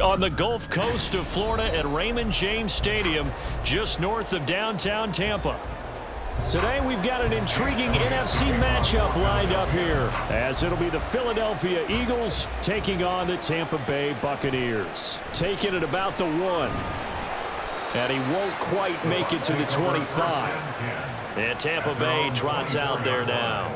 On the Gulf Coast of Florida at Raymond James Stadium, just north of downtown Tampa. Today we've got an intriguing NFC matchup lined up here, as it'll be the Philadelphia Eagles taking on the Tampa Bay Buccaneers. Taking it about the 1. And he won't quite make it to the 25. And Tampa Bay trots out there now.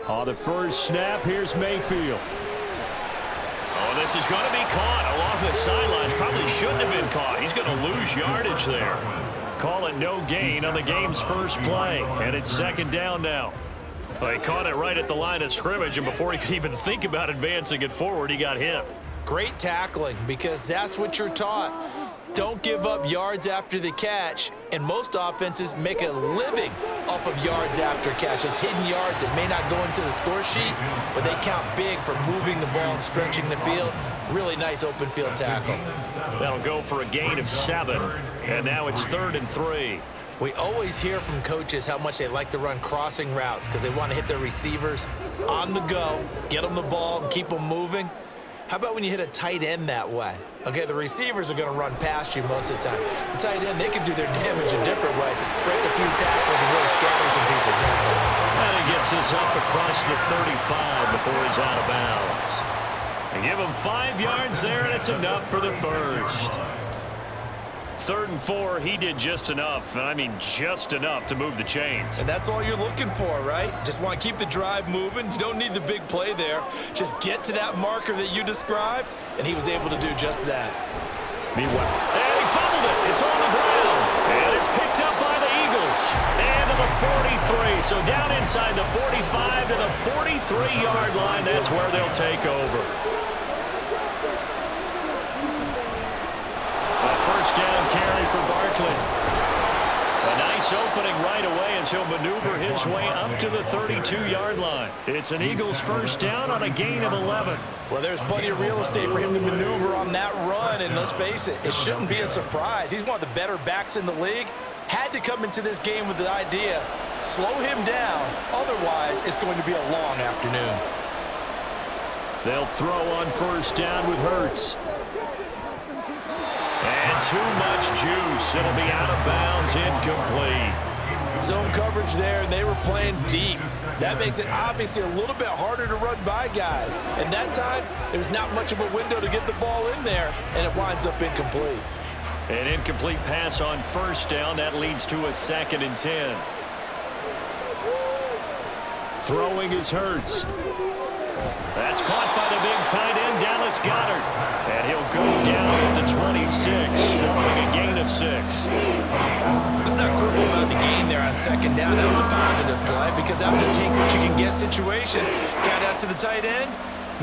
On the first snap, here's Mayfield. Oh, this is going to be caught along the sidelines. Probably shouldn't have been caught. He's going to lose yardage there. Call it no gain on the game's first play. And it's second down now. Well, he caught it right at the line of scrimmage, and before he could even think about advancing it forward, he got hit. Great tackling, because that's what you're taught. Don't give up yards after the catch, and most offenses make a living off of yards after catches. Hidden yards that may not go into the score sheet, but they count big for moving the ball and stretching the field. Really nice open field tackle. That'll go for a gain of 7, and now it's 3rd and 3. We always hear from coaches how much they like to run crossing routes because they want to hit their receivers on the go, get them the ball, and keep them moving. How about when you hit a tight end that way? Okay, the receivers are going to run past you most of the time. The tight end, they can do their damage a different way, break a few tackles and really scatter some people down there. And he gets this up across the 35 before he's out of bounds. And give him 5 yards there, and it's enough for the first. 3rd and 4, he did just enough, and I mean just enough to move the chains. And that's all you're looking for, right? Just want to keep the drive moving. You don't need the big play there. Just get to that marker that you described, and he was able to do just that. Meanwhile, and he fumbled it. It's on the ground, and it's picked up by the Eagles. And to the 43, so down inside the 45 to the 43-yard line. That's where they'll take over. First down carry for Barkley. A nice opening right away as he'll maneuver his way up to the 32-yard line. It's an Eagles first down on a gain of 11. Well, there's plenty of real estate for him to maneuver on that run, and let's face it, it shouldn't be a surprise. He's one of the better backs in the league. Had to come into this game with the idea, slow him down, otherwise it's going to be a long afternoon. They'll throw on first down with Hurts. And too much juice. It'll be out of bounds, incomplete. Zone coverage there, and they were playing deep. That makes it obviously a little bit harder to run by guys. And that time, there's not much of a window to get the ball in there, and it winds up incomplete. An incomplete pass on first down. That leads to a 2nd and 10. Throwing is Hurts. That's caught by the big tight end, Dallas Goedert. And he'll go down at the 26, following a gain of 6. Let's not quibble about the gain there on second down. That was a positive play because that was a take-what-you-can-get situation. Got out to the tight end.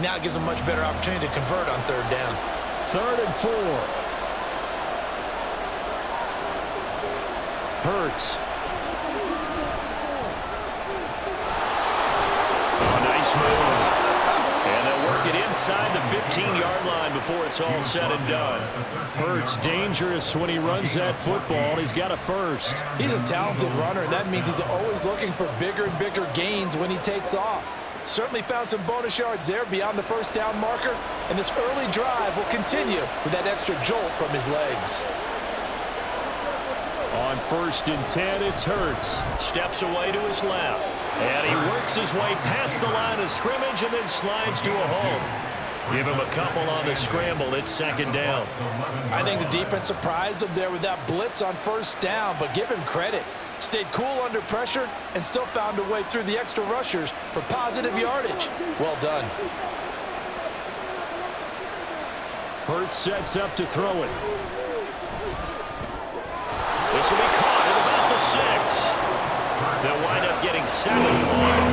Now it gives a much better opportunity to convert on 3rd down. 3rd and 4. Hurts. Oh, nice move. And they'll work it inside the 15-yard line before it's all said and done. Hurts dangerous when he runs that football. He's got a first. He's a talented runner, and that means he's always looking for bigger and bigger gains when he takes off. Certainly found some bonus yards there beyond the first down marker, and this early drive will continue with that extra jolt from his legs. On 1st and 10, it's Hurts. Steps away to his left. And he works his way past the line of scrimmage and then slides to a hole. Give him a couple on the scramble. It's 2nd down. I think the defense surprised him there with that blitz on first down, but give him credit. Stayed cool under pressure and still found a way through the extra rushers for positive yardage. Well done. Hurts sets up to throw it. This will be caught at about the 6. They'll wind up getting 7 on the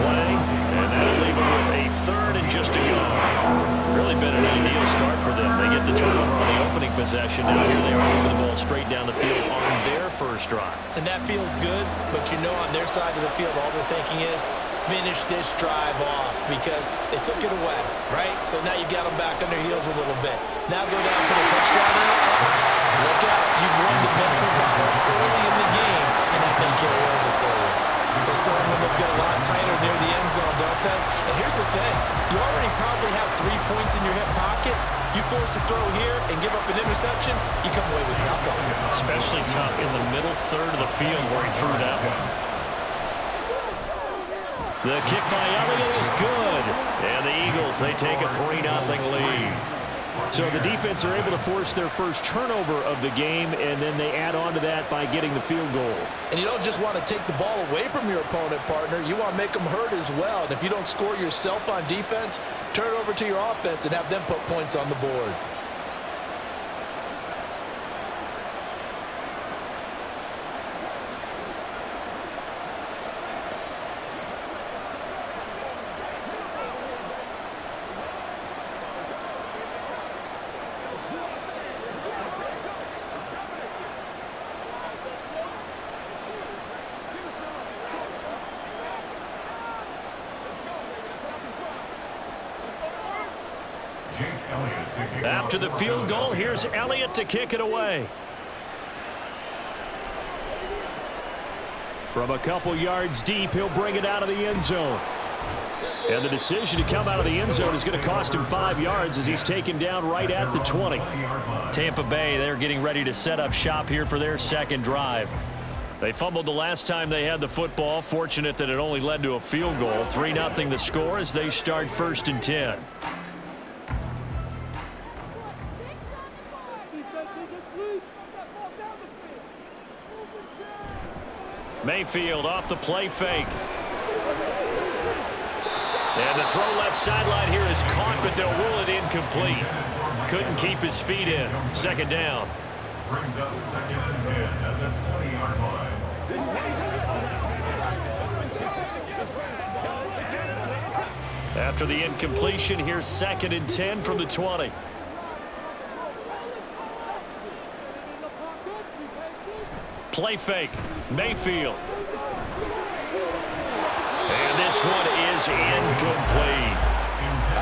play, and that'll leave them with a 3rd and just a yard. Really been an ideal start for them. They get the turnover on the opening possession. Now here they are moving the ball straight down the field on their first drive. And that feels good, but you know on their side of the field all they're thinking is finish this drive off because they took it away, right? So now you got them back on their heels a little bit. Now go down, put a touchdown in. Look out. You've won the mental battle early in the game, and that may carry over for you. Those throwing windows get a lot tighter near the end zone, don't they? And here's the thing. You already probably have 3 points in your hip pocket. You force a throw here and give up an interception, you come away with nothing. Especially tough in the middle third of the field where he threw that one. The kick by Elliott is good. And the Eagles, they take a 3-0 lead. So the defense are able to force their first turnover of the game, and then they add on to that by getting the field goal. And you don't just want to take the ball away from your opponent, partner. You want to make them hurt as well. And if you don't score yourself on defense, turn it over to your offense and have them put points on the board. After the field goal, here's Elliott to kick it away. From a couple yards deep, he'll bring it out of the end zone. And the decision to come out of the end zone is going to cost him 5 yards as he's taken down right at the 20. Tampa Bay, they're getting ready to set up shop here for their second drive. They fumbled the last time they had the football. Fortunate that it only led to a field goal. 3-0 the score as they start 1st and 10. Mayfield off the play fake. And the throw left sideline here is caught, but they'll rule it incomplete. Couldn't keep his feet in. 2nd down. Brings up 2nd and 10 at the 20-yard line. After the incompletion, here's 2nd and 10 from the 20. Play fake. Mayfield. And this one is incomplete.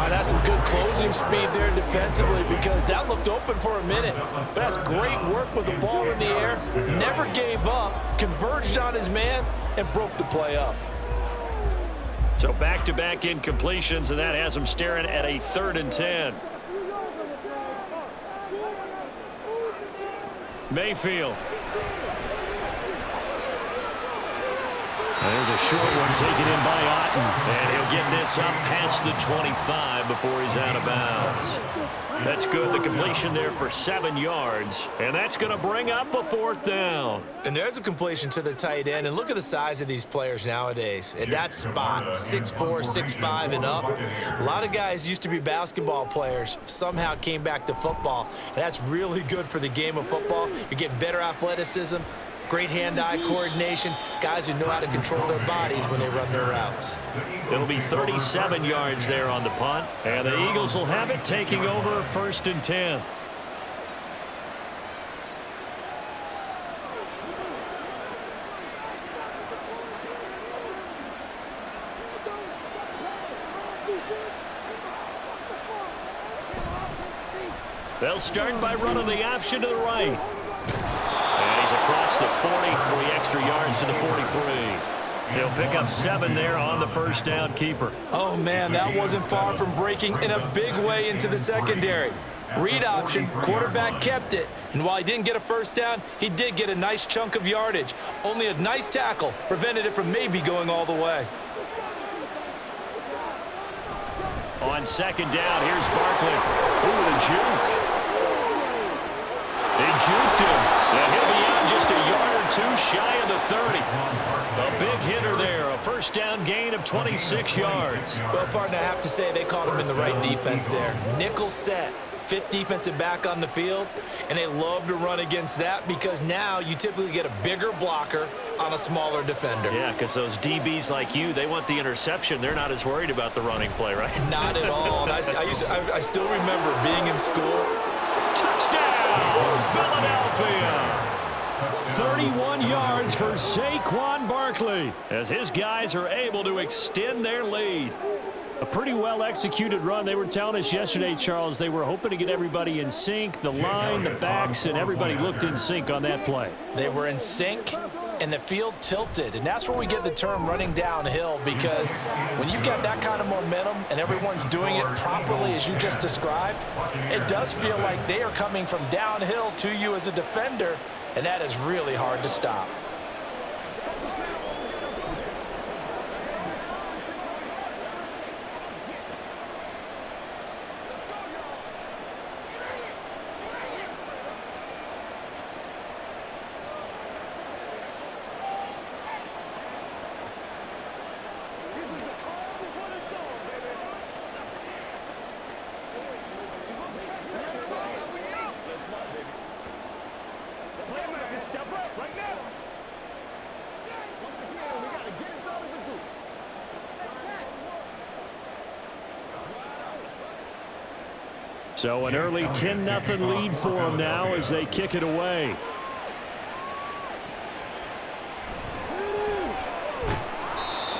That's some good closing speed there defensively because that looked open for a minute. But that's great work with the ball in the air. Never gave up, converged on his man, and broke the play up. So back-to-back incompletions, and that has him staring at a 3rd and 10. Mayfield. There's a short one taken in by Otten. And he'll get this up past the 25 before he's out of bounds. That's good. The completion there for 7 yards. And that's going to bring up a 4th down. And there's a completion to the tight end. And look at the size of these players nowadays. At that spot, 6'4", 6'5", and up. A lot of guys used to be basketball players, somehow came back to football. And that's really good for the game of football. You're getting better athleticism. Great hand-eye coordination, guys who know how to control their bodies when they run their routes. It'll be 37 yards there on the punt, and the Eagles will have it taking over 1st and 10. They'll start by running the option to the right. And he's across the 40, 3 extra yards to the 43. He'll pick up 7 there on the 1st down keeper. Oh, man, that wasn't far from breaking in a big way into the secondary. Read option, quarterback kept it. And while he didn't get a 1st down, he did get a nice chunk of yardage. Only a nice tackle prevented it from maybe going all the way. On 2nd down, here's Barkley. Ooh, the juke. They juked him. And he'll be out just a yard or 2 shy of the 30. A big hitter there. A 1st down gain of 26 yards. Well, partner, I have to say they caught him in the right defense there. Nickel set. 5th defensive back on the field. And they love to run against that because now you typically get a bigger blocker on a smaller defender. Yeah, because those DBs like you, they want the interception. They're not as worried about the running play, right? Not at all. And I still remember being in school. Touchdown, Philadelphia. 31 yards for Saquon Barkley as his guys are able to extend their lead. A pretty well-executed run. They were telling us yesterday, Charles, they were hoping to get everybody in sync, the line, the backs, and everybody looked in sync on that play. They were in sync, and the field tilted, and that's where we get the term running downhill, because when you've got that kind of momentum and everyone's doing it properly as you just described, it does feel like they are coming from downhill to you as a defender, and that is really hard to stop. So an early 10-0 lead for them now as they kick it away.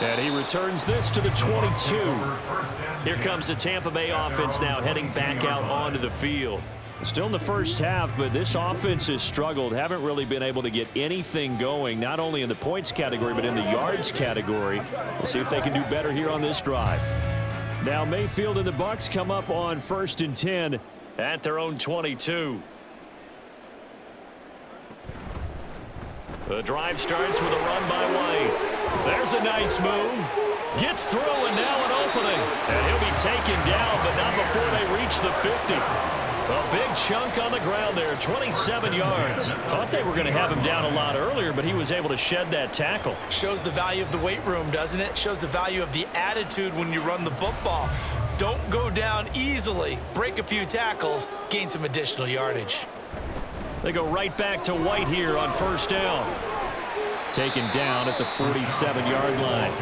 And he returns this to the 22. Here comes the Tampa Bay offense now heading back out onto the field. Still in the first half, but this offense has struggled. Haven't really been able to get anything going, not only in the points category, but in the yards category. We'll see if they can do better here on this drive. Now Mayfield and the Bucs come up on 1st and 10 at their own 22. The drive starts with a run by White. There's a nice move. Gets through and now an opening. And he'll be taken down, but not before they reach the 50. A big chunk on the ground there, 27 yards. Thought they were going to have him down a lot earlier, but he was able to shed that tackle. Shows the value of the weight room, doesn't it? Shows the value of the attitude when you run the football. Don't go down easily. Break a few tackles, gain some additional yardage. They go right back to White here on 1st down. Taken down at the 47-yard line.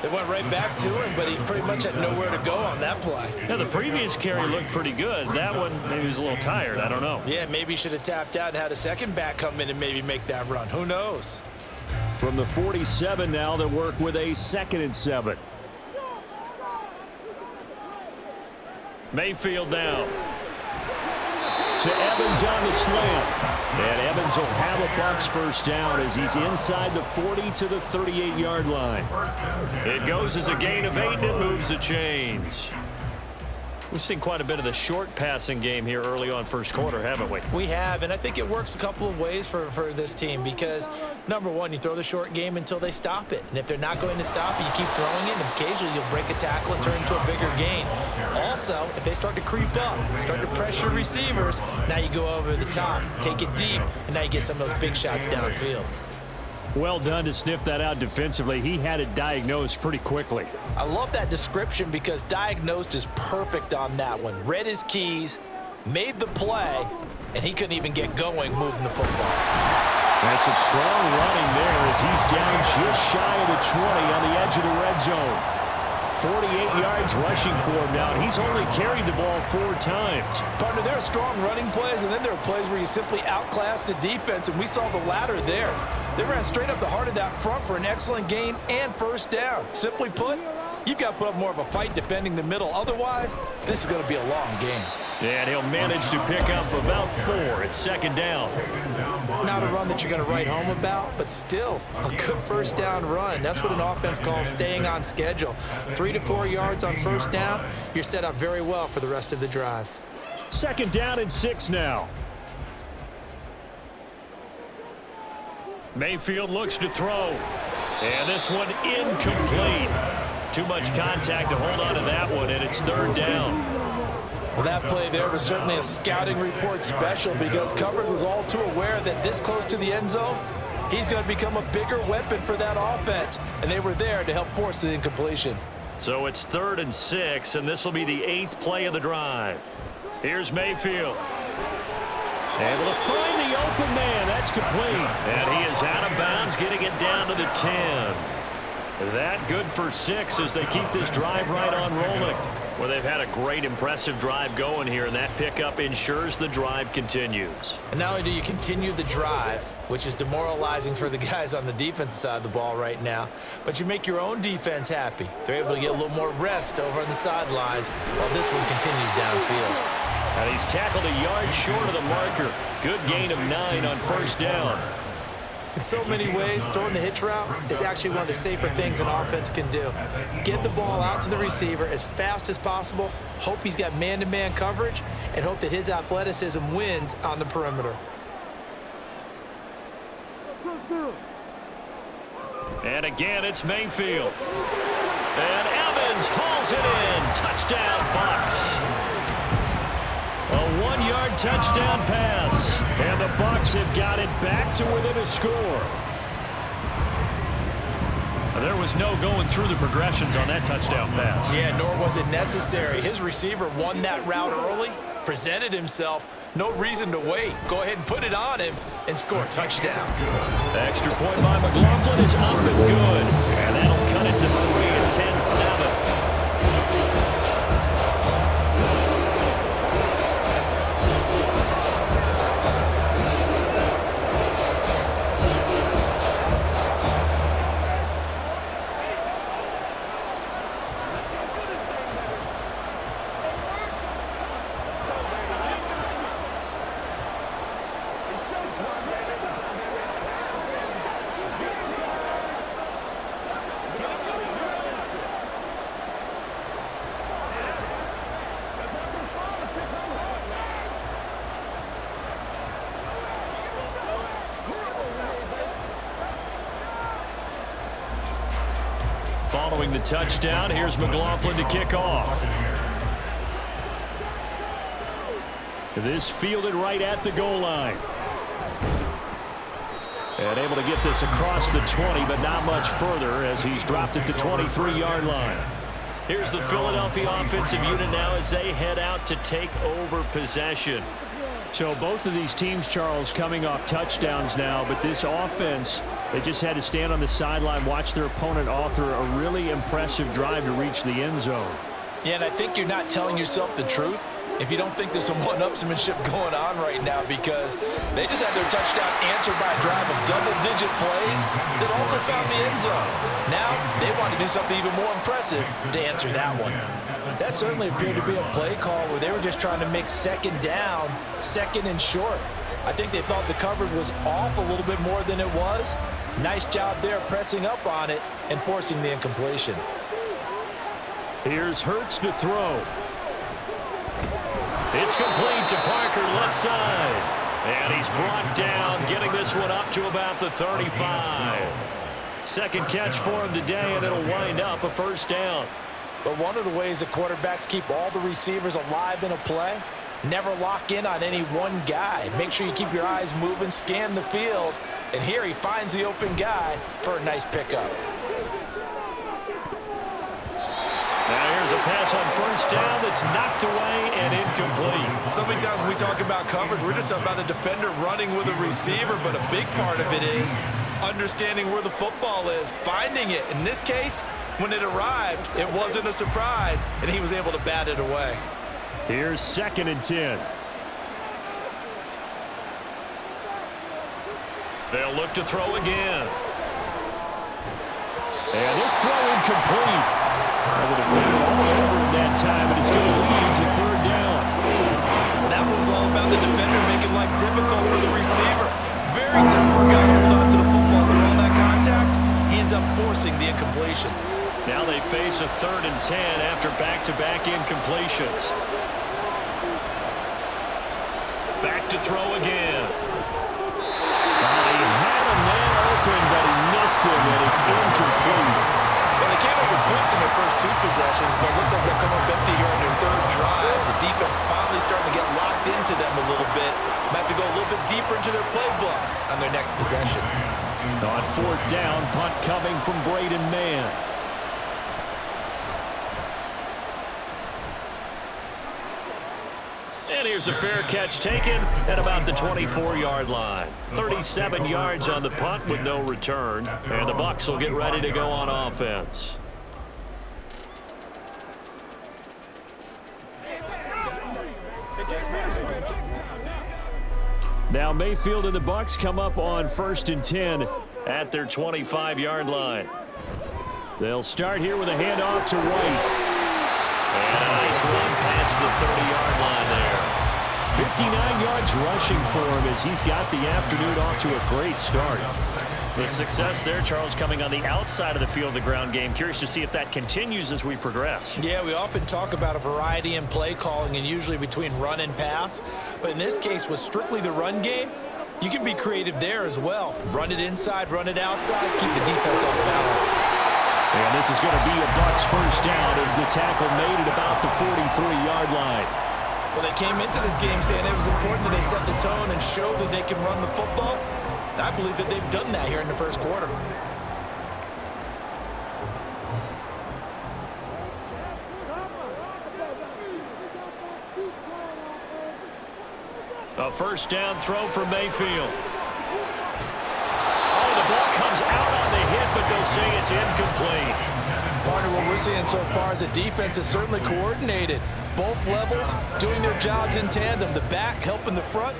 They went right back to him, but he pretty much had nowhere to go on that play. Yeah, the previous carry looked pretty good. That one, maybe he was a little tired. I don't know. Yeah, maybe he should have tapped out and had a second back come in and maybe make that run. Who knows? From the 47 now, they work with a 2nd and 7. Mayfield now. To Evans on the slant. And Evans will have a Bucs 1st down as he's inside the 40 to the 38-yard line. It goes as a gain of 8 and it moves the chains. We've seen quite a bit of the short passing game here early on 1st quarter, haven't we? We have, and I think it works a couple of ways for this team because, number one, you throw the short game until they stop it. And if they're not going to stop it, you keep throwing it, and occasionally you'll break a tackle and turn into a bigger gain. Also, if they start to creep up, start to pressure receivers, now you go over the top, take it deep, and now you get some of those big shots downfield. Well done to sniff that out defensively. He had it diagnosed pretty quickly. I love that description because diagnosed is perfect on that one. Read his keys, made the play, and he couldn't even get going moving the football. That's some strong running there as he's down just shy of the 20 on the edge of the red zone. 48 yards rushing for him now, and he's only carried the ball 4 times. Partner, there are strong running plays, and then there are plays where you simply outclass the defense, and we saw the latter there. They ran straight up the heart of that front for an excellent gain and 1st down. Simply put, you've got to put up more of a fight defending the middle. Otherwise, this is going to be a long game. Yeah, and he'll manage to pick up about 4 at 2nd down. Not a run that you're going to write home about, but still a good 1st down run. That's what an offense calls staying on schedule. 3 to 4 yards on 1st down, you're set up very well for the rest of the drive. 2nd down and 6 now. Mayfield looks to throw. And this one incomplete. Too much contact to hold on to that one, and it's 3rd down. Well, that play there was certainly a scouting report special because coverage was all too aware that this close to the end zone, he's going to become a bigger weapon for that offense. And they were there to help force the incompletion. So it's 3rd and 6, and this will be the 8th play of the drive. Here's Mayfield. Able to find the open man. That's complete. And he is out of bounds, getting it down to the 10. That good for 6 as they keep this drive right on rolling. Well, they've had a great, impressive drive going here, and that pickup ensures the drive continues. And not only do you continue the drive, which is demoralizing for the guys on the defensive side of the ball right now, but you make your own defense happy. They're able to get a little more rest over on the sidelines while this one continues downfield. And he's tackled a yard short of the marker. Good gain of 9 on first down. In so many ways, throwing the hitch route is actually one of the safer things an offense can do. Get the ball out to the receiver as fast as possible, hope he's got man-to-man coverage, and hope that his athleticism wins on the perimeter. And again, it's Mayfield. And Evans hauls it in. Touchdown, Bucs. A 1-yard touchdown pass. And the Bucs have got it back to within a score. There was no going through the progressions on that touchdown pass. Yeah, nor was it necessary. His receiver won that route early, presented himself. No reason to wait. Go ahead and put it on him and score a touchdown. The extra point by McLaughlin is up and good. And that'll cut it to 3 and 10-7. Following the touchdown, here's McLaughlin to kick off. This fielded right at the goal line. And able to get this across the 20, but not much further as he's dropped it to 23-yard line. Here's the Philadelphia offensive unit now as they head out to take over possession. So both of these teams, Charles, coming off touchdowns now, but this offense, they just had to stand on the sideline, watch their opponent author a really impressive drive to reach the end zone. Yeah, and I think you're not telling yourself the truth if you don't think there's some one-upsmanship going on right now, because they just had their touchdown answered by a drive of double-digit plays that also found the end zone. Now they want to do something even more impressive to answer that one. That certainly appeared to be a play call where they were just trying to make second down, second and short. I think they thought the coverage was off a little bit more than it was. Nice job there pressing up on it and forcing the incompletion. Here's Hurts to throw. It's complete to Parker, left side. And he's brought down, getting this one up to about the 35. Second catch for him today, and it'll wind up a first down. But one of the ways that quarterbacks keep all the receivers alive in a play, never lock in on any one guy. Make sure you keep your eyes moving, scan the field, and here he finds the open guy for a nice pickup. Now here's a pass on first down that's knocked away and incomplete. So many times when we talk about coverage, we're just about a defender running with a receiver, but a big part of it is understanding where the football is, finding it. In this case, when it arrived, it wasn't a surprise, and he was able to bat it away. Here's 2nd and 10. They'll look to throw again. And this throw incomplete. The defender all over him that time, and it's going to lead to 3rd down. That was all about the defender making life difficult for the receiver. Very tough for a guy to hold on to the football through all that contact. He ends up forcing the incompletion. Now they face a 3rd and 10 after back-to-back incompletions. Back to throw again. He had a man open, but he missed him, and it's incomplete. Well, they came up with points in their first 2 possessions, but it looks like they'll come up empty here on their 3rd drive. The defense finally starting to get locked into them a little bit. Might have to go a little bit deeper into their playbook on their next possession. On 4th down, punt coming from Braden Mann. And here's a fair catch taken at about the 24-yard line. 37 yards on the punt with no return. And the Bucs will get ready to go on offense. Now Mayfield and the Bucs come up on 1st and 10 at their 25-yard line. They'll start here with a handoff to White. And a nice run past the 30-yard line there. 59 yards rushing for him as he's got the afternoon off to a great start. The success there, Charles, coming on the outside of the field of the ground game. Curious to see if that continues as we progress. Yeah, we often talk about a variety in play calling and usually between run and pass. But in this case, with strictly the run game, you can be creative there as well. Run it inside, run it outside, keep the defense off balance. And this is going to be a Bucs first down as the tackle made at about the 43-yard line. Well, they came into this game saying it was important that they set the tone and show that they can run the football. I believe that they've done that here in the first quarter. A first down throw for Mayfield. Oh, the ball comes out on the hit, but they'll say it's incomplete. Partner, what we're seeing so far is the defense is certainly coordinated. Both levels doing their jobs in tandem. The back helping the front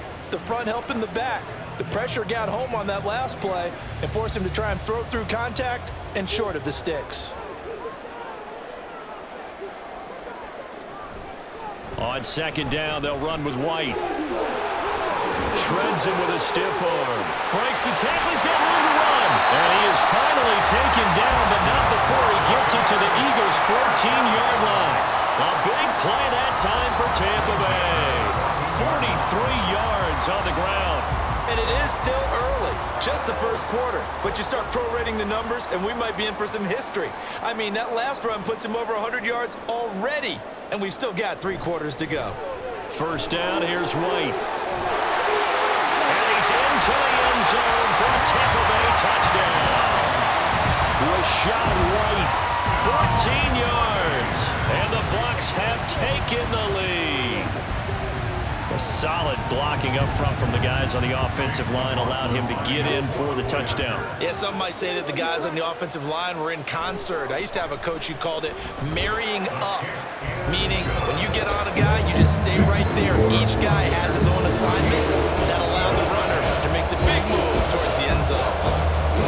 helping the back. The pressure got home on that last play and forced him to try and throw through contact and short of the sticks. On 2nd down, they'll run with White. Shreds him with a stiff arm. Breaks the tackle. He's got room to run. And he is finally taken down, but not before he gets it to the Eagles' 14-yard line. A big play that time for Tampa Bay. 43 yards on the ground. And it is still early, just the first quarter. But you start prorating the numbers, and we might be in for some history. I mean, that last run puts him over 100 yards already, and we've still got 3 quarters to go. First down, here's White. And he's into the end zone for a Tampa Bay touchdown. Rashad White, 14 yards, and the Bucs have taken the lead. A solid blocking up front from the guys on the offensive line allowed him to get in for the touchdown. Yeah, some might say that the guys on the offensive line were in concert. I used to have a coach who called it marrying up, meaning when you get on a guy, you just stay right there. Each guy has his own assignment that allowed the runner to make the big move towards the end zone.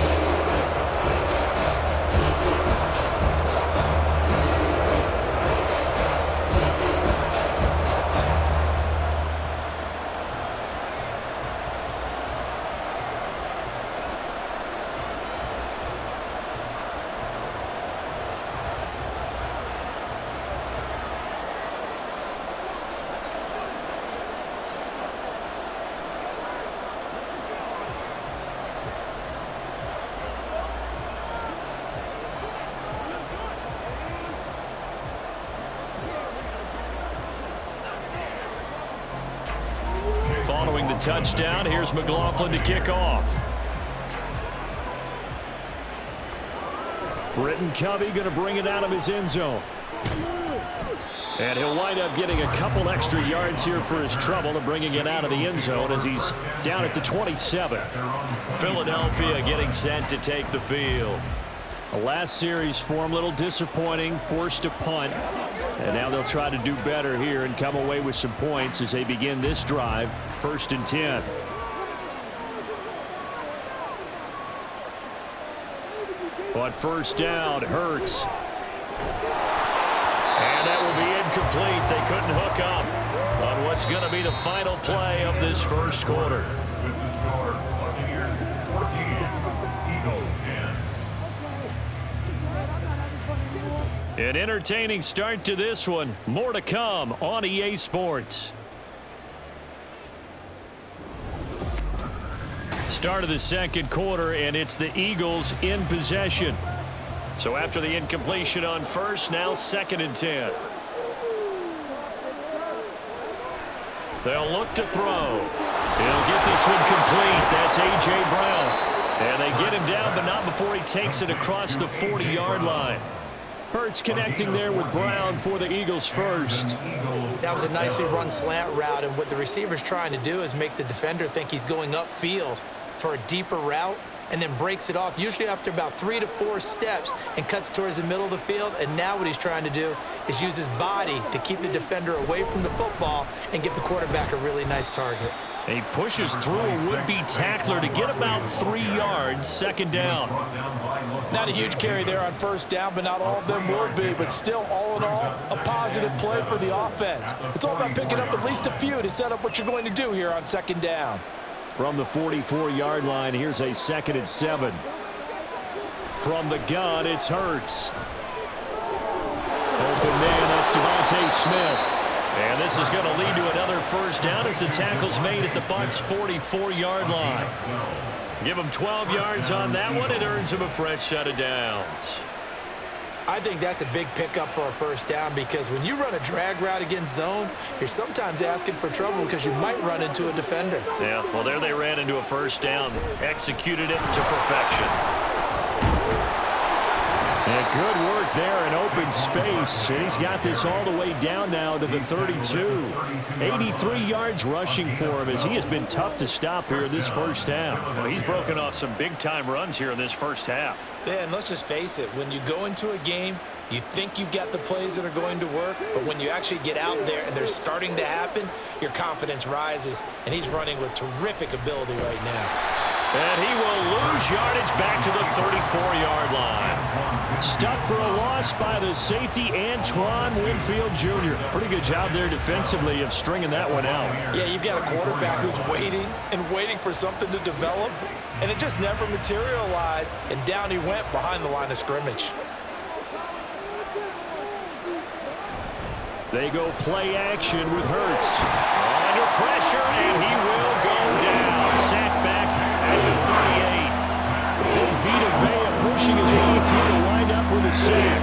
Following the touchdown, here's McLaughlin to kick off. Britton Covey going to bring it out of his end zone. And he'll wind up getting a couple extra yards here for his trouble and bringing it out of the end zone as he's down at the 27. Philadelphia getting set to take the field. The last series for him, a little disappointing, forced a punt. And now they'll try to do better here and come away with some points as they begin this drive, 1st and 10. On first down, Hurts. And that will be incomplete. They couldn't hook up on what's going to be the final play of this first quarter. With the score, Buccaneers 14, Eagles 10. An entertaining start to this one. More to come on EA Sports. Start of the second quarter, and it's the Eagles in possession. So after the incompletion on first, now 2nd and 10. They'll look to throw. He'll get this one complete. That's A.J. Brown. And they get him down, but not before he takes it across the 40-yard line. Hurts connecting there with Brown for the Eagles first. That was a nicely run slant route, and what the receiver's trying to do is make the defender think he's going upfield for a deeper route, and then breaks it off, usually after about 3 to 4 steps, and cuts towards the middle of the field. And now what he's trying to do is use his body to keep the defender away from the football and give the quarterback a really nice target. He pushes through a would-be tackler to get about 3 yards, second down. Not a huge carry there on first down, but not all of them will be. But still, all in all, a positive play for the offense. It's all about picking up at least a few to set up what you're going to do here on second down. From the 44-yard line, here's a 2nd and 7. From the gun, it's Hurts. Open man, that's Devontae Smith. And this is going to lead to another first down as the tackle's made at the Bucs' 44-yard line. Give him 12 yards on that one. It earns him a fresh set of downs. I think that's a big pickup for a first down, because when you run a drag route against zone, you're sometimes asking for trouble because you might run into a defender. Yeah, well, there they ran into a first down. Executed it to perfection. And good work there in open space. And he's got this all the way down now to the 32. 83 yards rushing for him as he has been tough to stop here in this first half. Well, he's broken off some big-time runs here in this first half. Yeah, and let's just face it. When you go into a game, you think you've got the plays that are going to work, but when you actually get out there and they're starting to happen, your confidence rises, and he's running with terrific ability right now. And he will lose yardage back to the 34-yard line. Stuck for a loss by the safety, Antoine Winfield Jr. Pretty good job there defensively of stringing that one out. Yeah, you've got a quarterback who's waiting and waiting for something to develop, and it just never materialized, and down he went behind the line of scrimmage. They go play action with Hurts. Under pressure, and he will go down. Sacked back at the 38. Big Vita Vea pushing his way through to wind up with a sack.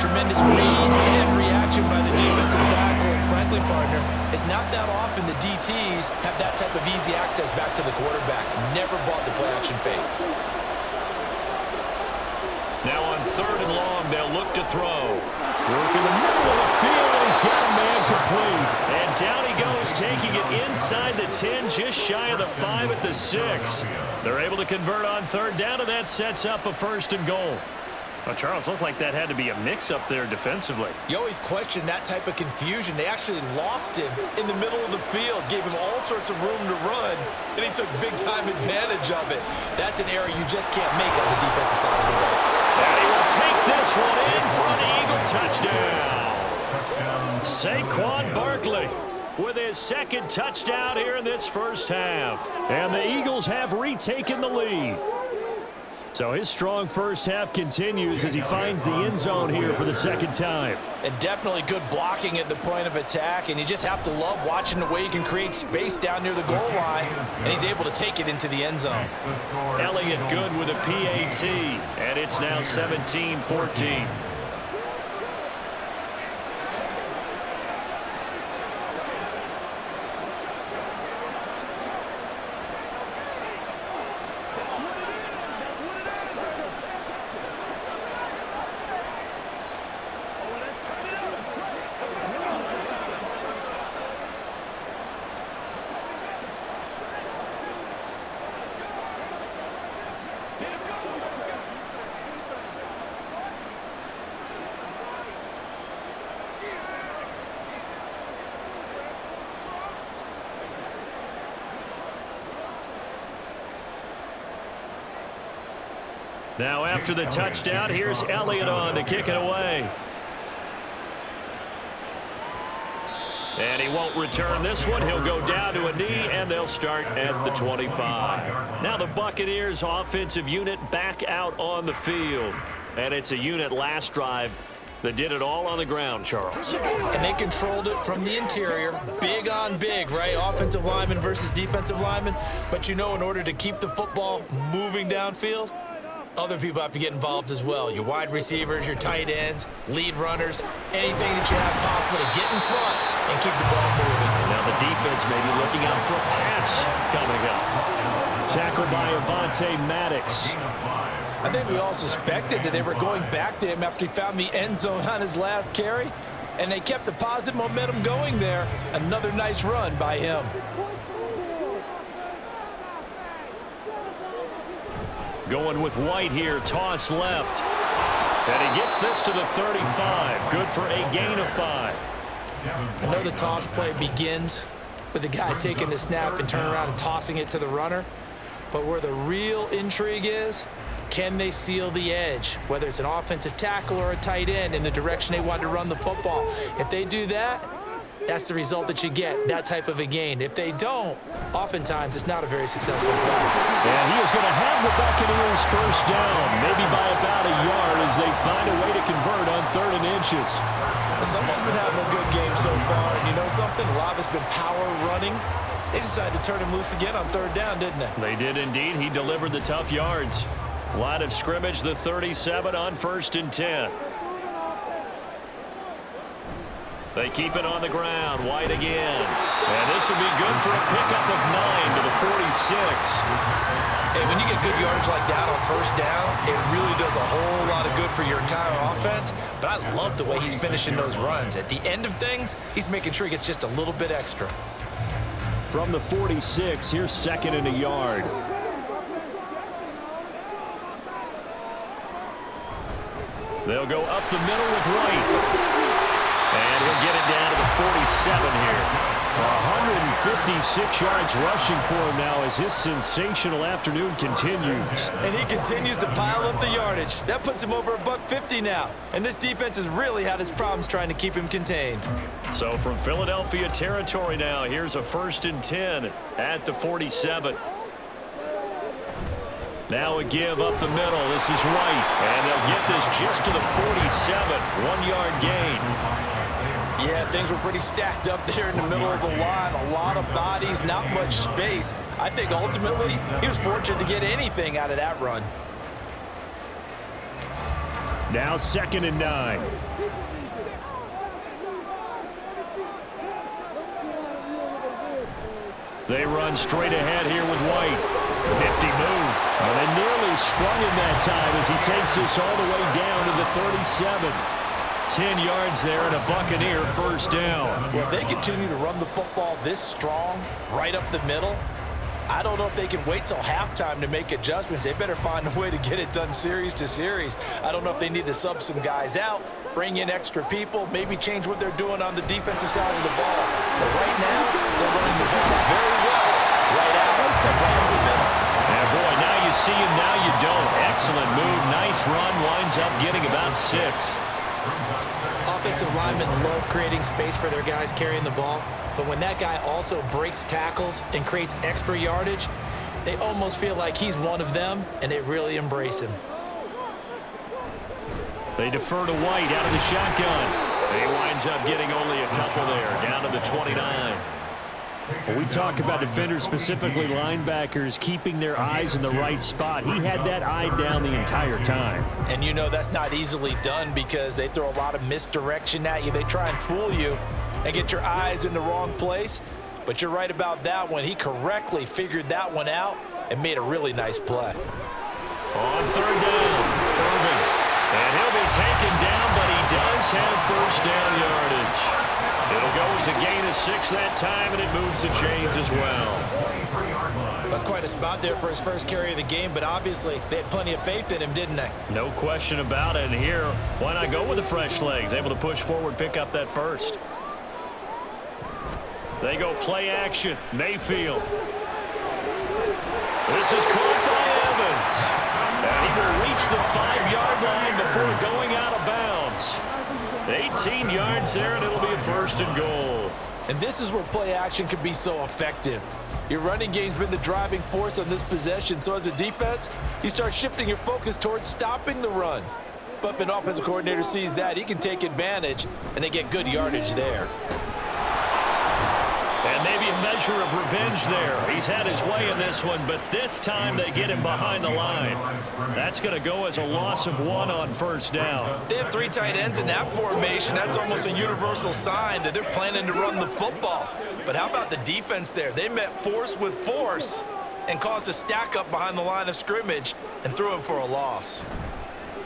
Tremendous read and reaction by the defensive tackle. And frankly, partner, it's not that often the DTs have that type of easy access back to the quarterback. Never bought the play action fake. Now on 3rd and long, they'll look to throw. Work in the middle of the field, and he's got a man complete. And down he goes, taking it inside the 10, just shy of the 5 at the 6. They're able to convert on 3rd down, and that sets up a 1st and goal. Well, Charles, looked like that had to be a mix-up there defensively. You always question that type of confusion. They actually lost him in the middle of the field, gave him all sorts of room to run, and he took big-time advantage of it. That's an error you just can't make on the defensive side of the ball. And he will take this one in for an Eagle touchdown. Saquon Barkley with his 2nd touchdown here in this first half. And the Eagles have retaken the lead. So his strong first half continues as he finds the end zone here for the 2nd time. And definitely good blocking at the point of attack, and you just have to love watching the way he can create space down near the goal line, and he's able to take it into the end zone. Elliott good with a PAT, and it's now 17-14. Now after the touchdown, here's Elliott on to kick it away. And he won't return this one. He'll go down to a knee, and they'll start at the 25. Now the Buccaneers offensive unit back out on the field. And it's a unit last drive that did it all on the ground, Charles. And they controlled it from the interior. Big on big, right? Offensive lineman versus defensive lineman. But you know, in order to keep the football moving downfield, other people have to get involved as well. Your wide receivers, your tight ends, lead runners, anything that you have possible to get in front and keep the ball moving. Now the defense may be looking out for a pass coming up. Tackled by Avonte Maddox. I think we all suspected that they were going back to him after he found the end zone on his last carry, and they kept the positive momentum going there. Another nice run by him. Going with White here, toss left. And he gets this to the 35. Good for a gain of 5. I know the toss play begins with the guy taking the snap and turning around and tossing it to the runner. But where the real intrigue is, can they seal the edge, whether it's an offensive tackle or a tight end, in the direction they want to run the football? If they do that, that's the result that you get, that type of a gain. If they don't, oftentimes it's not a very successful play. And he is going to have the Buccaneers first down, maybe by about a yard as they find a way to convert on 3rd and inches. Someone's been having a good game so far, and you know something? A lot of it's been power running. They decided to turn him loose again on 3rd down, didn't they? They did indeed. He delivered the tough yards. Line of scrimmage, the 37 on 1st and 10. They keep it on the ground. White again. And this will be good for a pickup of 9 to the 46. Hey, when you get good yardage like that on 1st down, it really does a whole lot of good for your entire offense. But I love the way he's finishing those runs. At the end of things, he's making sure he gets just a little bit extra. From the 46, here's 2nd and a yard. They'll go up the middle with White. And he'll get it down to the 47 here. 156 yards rushing for him now as his sensational afternoon continues. And he continues to pile up the yardage. That puts him over $150 now. And this defense has really had its problems trying to keep him contained. So from Philadelphia territory now, here's a 1st and 10 at the 47. Now a give up the middle. This is White. And they'll get this just to the 47. 1-yard gain. Yeah, things were pretty stacked up there in the middle of the line. A lot of bodies, not much space. I think ultimately he was fortunate to get anything out of that run. Now 2nd and 9. They run straight ahead here with White. Nifty move. And they nearly sprung him that time as he takes this all the way down to the 37. 10 yards there and a Buccaneer 1st down. Well, if they continue to run the football this strong, right up the middle, I don't know if they can wait till halftime to make adjustments. They better find a way to get it done series to series. I don't know if they need to sub some guys out, bring in extra people, maybe change what they're doing on the defensive side of the ball. But right now, they're running the ball very well. Right out, right up the middle. And boy, now you see him, now you don't. Excellent move, nice run, winds up getting about 6. Offensive linemen love creating space for their guys carrying the ball, but when that guy also breaks tackles and creates extra yardage, they almost feel like he's one of them, and they really embrace him. They defer to White out of the shotgun. He winds up getting only a couple there, down to the 29. When we talk about defenders, specifically linebackers, keeping their eyes in the right spot, he had that eye down the entire time. And you know that's not easily done because they throw a lot of misdirection at you. They try and fool you and get your eyes in the wrong place. But you're right about that one. He correctly figured that one out and made a really nice play. On 3rd down, Irving. And he'll be taken down, but he does have 1st down yardage. It'll go as a gain of 6 that time, and it moves the chains as well. That's quite a spot there for his first carry of the game, but obviously they had plenty of faith in him, didn't they? No question about it. And here, why not go with the fresh legs? Able to push forward, pick up that 1st. They go play action. Mayfield. This is caught by Evans. And he will reach the 5-yard line before going out of bounds. 18 yards there, and it'll be a 1st and goal. And this is where play action can be so effective. Your running game's been the driving force on this possession, so as a defense, you start shifting your focus towards stopping the run. But if an offensive coordinator sees that, he can take advantage, and they get good yardage there. And maybe a measure of revenge there. He's had his way in this one, but this time they get him behind the line. That's going to go as a loss of 1 on 1st down. They have 3 tight ends in that formation. That's almost a universal sign that they're planning to run the football. But how about the defense there? They met force with force and caused a stack up behind the line of scrimmage and threw him for a loss.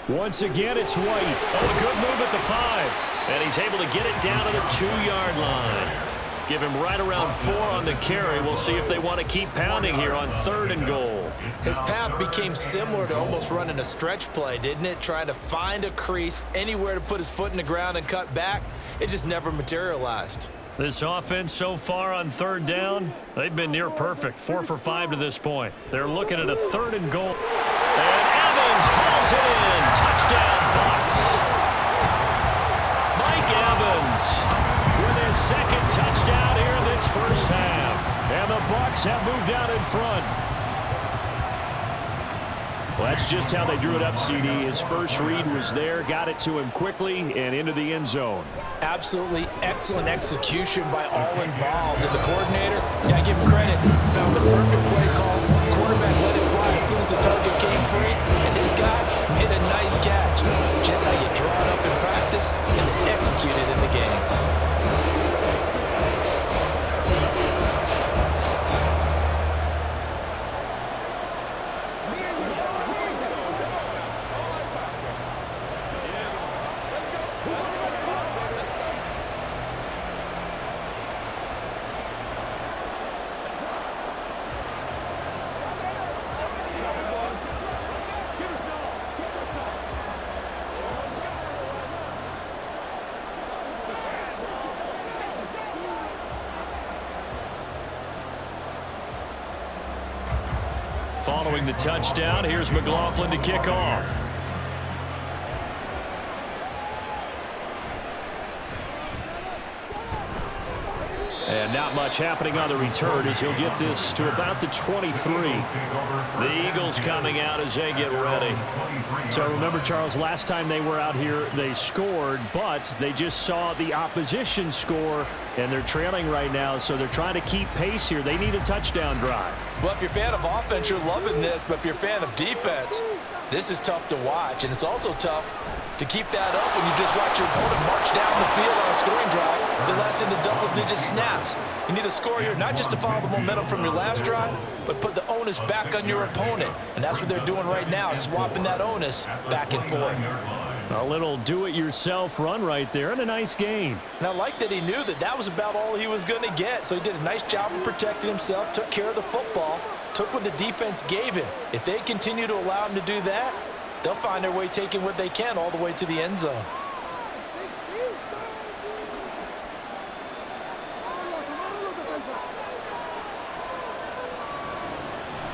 Once again, it's White. Oh, a good move at the 5. And he's able to get it down to the 2-yard line. Give him right around 4 on the carry. We'll see if they want to keep pounding here on 3rd and goal. His path became similar to almost running a stretch play, didn't it? Trying to find a crease, anywhere to put his foot in the ground and cut back. It just never materialized. This offense so far on 3rd down, they've been near perfect. 4 for 5 to this point. They're looking at a 3rd and goal. And Evans hauls it in. Touchdown, Bucs. Mike Evans with his 2nd touchdown here in this first half. And the Bucs have moved out in front. Well, that's just how they drew it up, CD. His first read was there, got it to him quickly, and into the end zone. Absolutely excellent execution by all involved. And the coordinator, gotta give him credit, found the perfect play call. Quarterback let it fly as soon as the target came free, and this guy made a nice catch. Just how you draw it up in practice and then execute it in the game. Following the touchdown, here's McLaughlin to kick off. And not much happening on the return as he'll get this to about the 23. The Eagles coming out as they get ready. So remember, Charles, last time they were out here, they scored, but they just saw the opposition score, and they're trailing right now, so they're trying to keep pace here. They need a touchdown drive. Well, if you're a fan of offense, you're loving this, but if you're a fan of defense, this is tough to watch, and it's also tough to keep that up when you just watch your opponent march down the field on a scoring drive that lasts into double-digit snaps. You need a score here, not just to follow the momentum from your last drive, but put the onus back on your opponent. And that's what they're doing right now, swapping that onus back and forth. A little do-it-yourself run right there, and a nice gain. And I like that he knew that that was about all he was going to get, so he did a nice job of protecting himself, took care of the football, took what the defense gave him. If they continue to allow him to do that, they'll find their way taking what they can all the way to the end zone.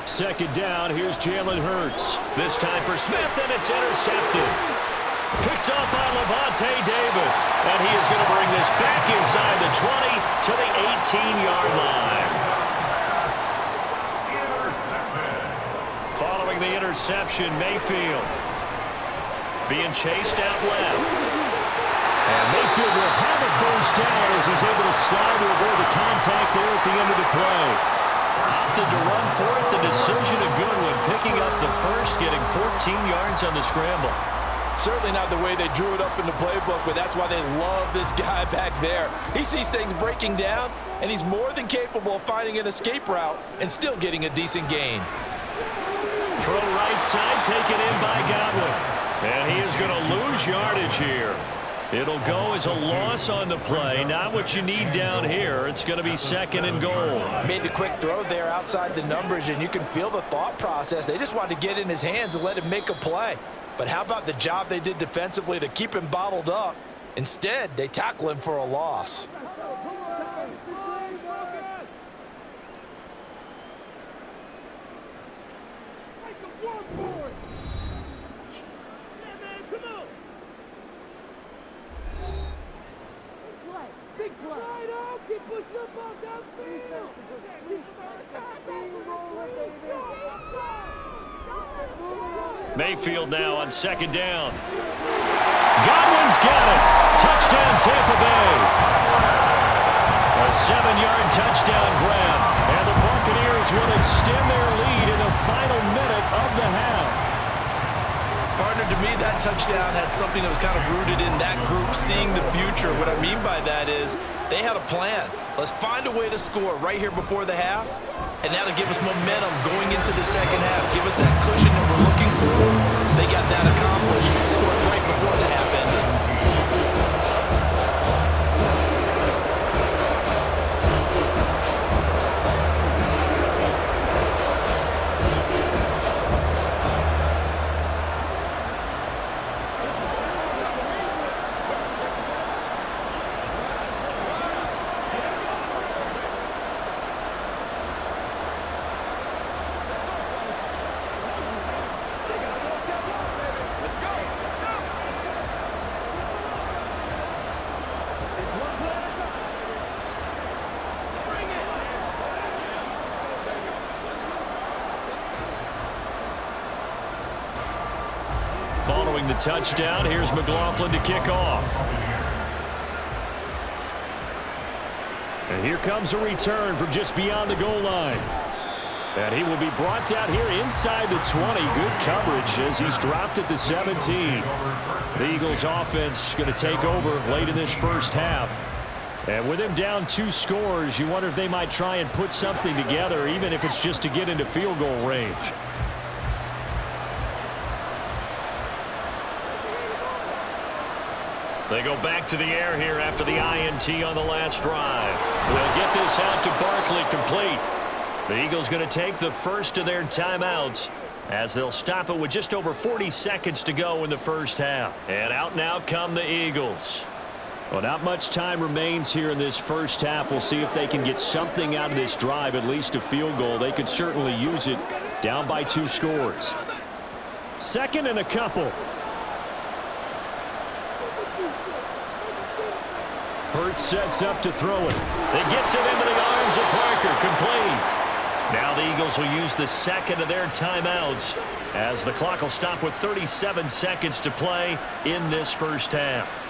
Second down, here's Jalen Hurts. This time for Smith, and it's intercepted. Picked up by Levante David. And he is going to bring this back inside the 20 to the 18-yard line. Following the interception, Mayfield being chased out left. And Mayfield will have a first down as he's able to slide to avoid the contact there at the end of the play. Opted to run for it. The decision a good one. Picking up the first, getting 14 yards on the scramble. Certainly not the way they drew it up in the playbook, but that's why they love this guy back there. He sees things breaking down, and he's more than capable of finding an escape route and still getting a decent gain. Pro right side taken in by Godwin. And he is going to lose yardage here. It'll go as a loss on the play. Not what you need down here. It's going to be 2nd and goal. Made the quick throw there outside the numbers, and you can feel the thought process. They just wanted to get in his hands and let him make a play. But how about the job they did defensively to keep him bottled up? Instead, they tackle him for a loss. Big play. Right up. Keep pushing the ball downfield. Defense is a steamroller, baby. Mayfield now on 2nd down. Godwin's got it. Touchdown, Tampa Bay. A 7-yard touchdown grab. And the Buccaneers will extend their lead in the final minute of the half. Partner, to me, that touchdown had something that was kind of rooted in that group seeing the future. What I mean by that is they had a plan. Let's find a way to score right here before the half, and that'll give us momentum going into the second half. Give us that cushion that we're looking for. They got that accomplished. Scored right before the half ended. Following the touchdown, here's McLaughlin to kick off. And here comes a return from just beyond the goal line. And he will be brought down here inside the 20. Good coverage as he's dropped at the 17. The Eagles offense going to take over late in this first half. And with him down 2 scores, you wonder if they might try and put something together, even if it's just to get into field goal range. They go back to the air here after the INT on the last drive. They'll get this out to Barkley, complete. The Eagles going to take the first of their timeouts as they'll stop it with just over 40 seconds to go in the first half. And out now come the Eagles. Well, not much time remains here in this first half. We'll see if they can get something out of this drive, at least a field goal. They could certainly use it down by 2 scores. 2nd and a couple. Hurts sets up to throw it. It gets it into the arms of Parker, complete. Now the Eagles will use the second of their timeouts as the clock will stop with 37 seconds to play in this first half.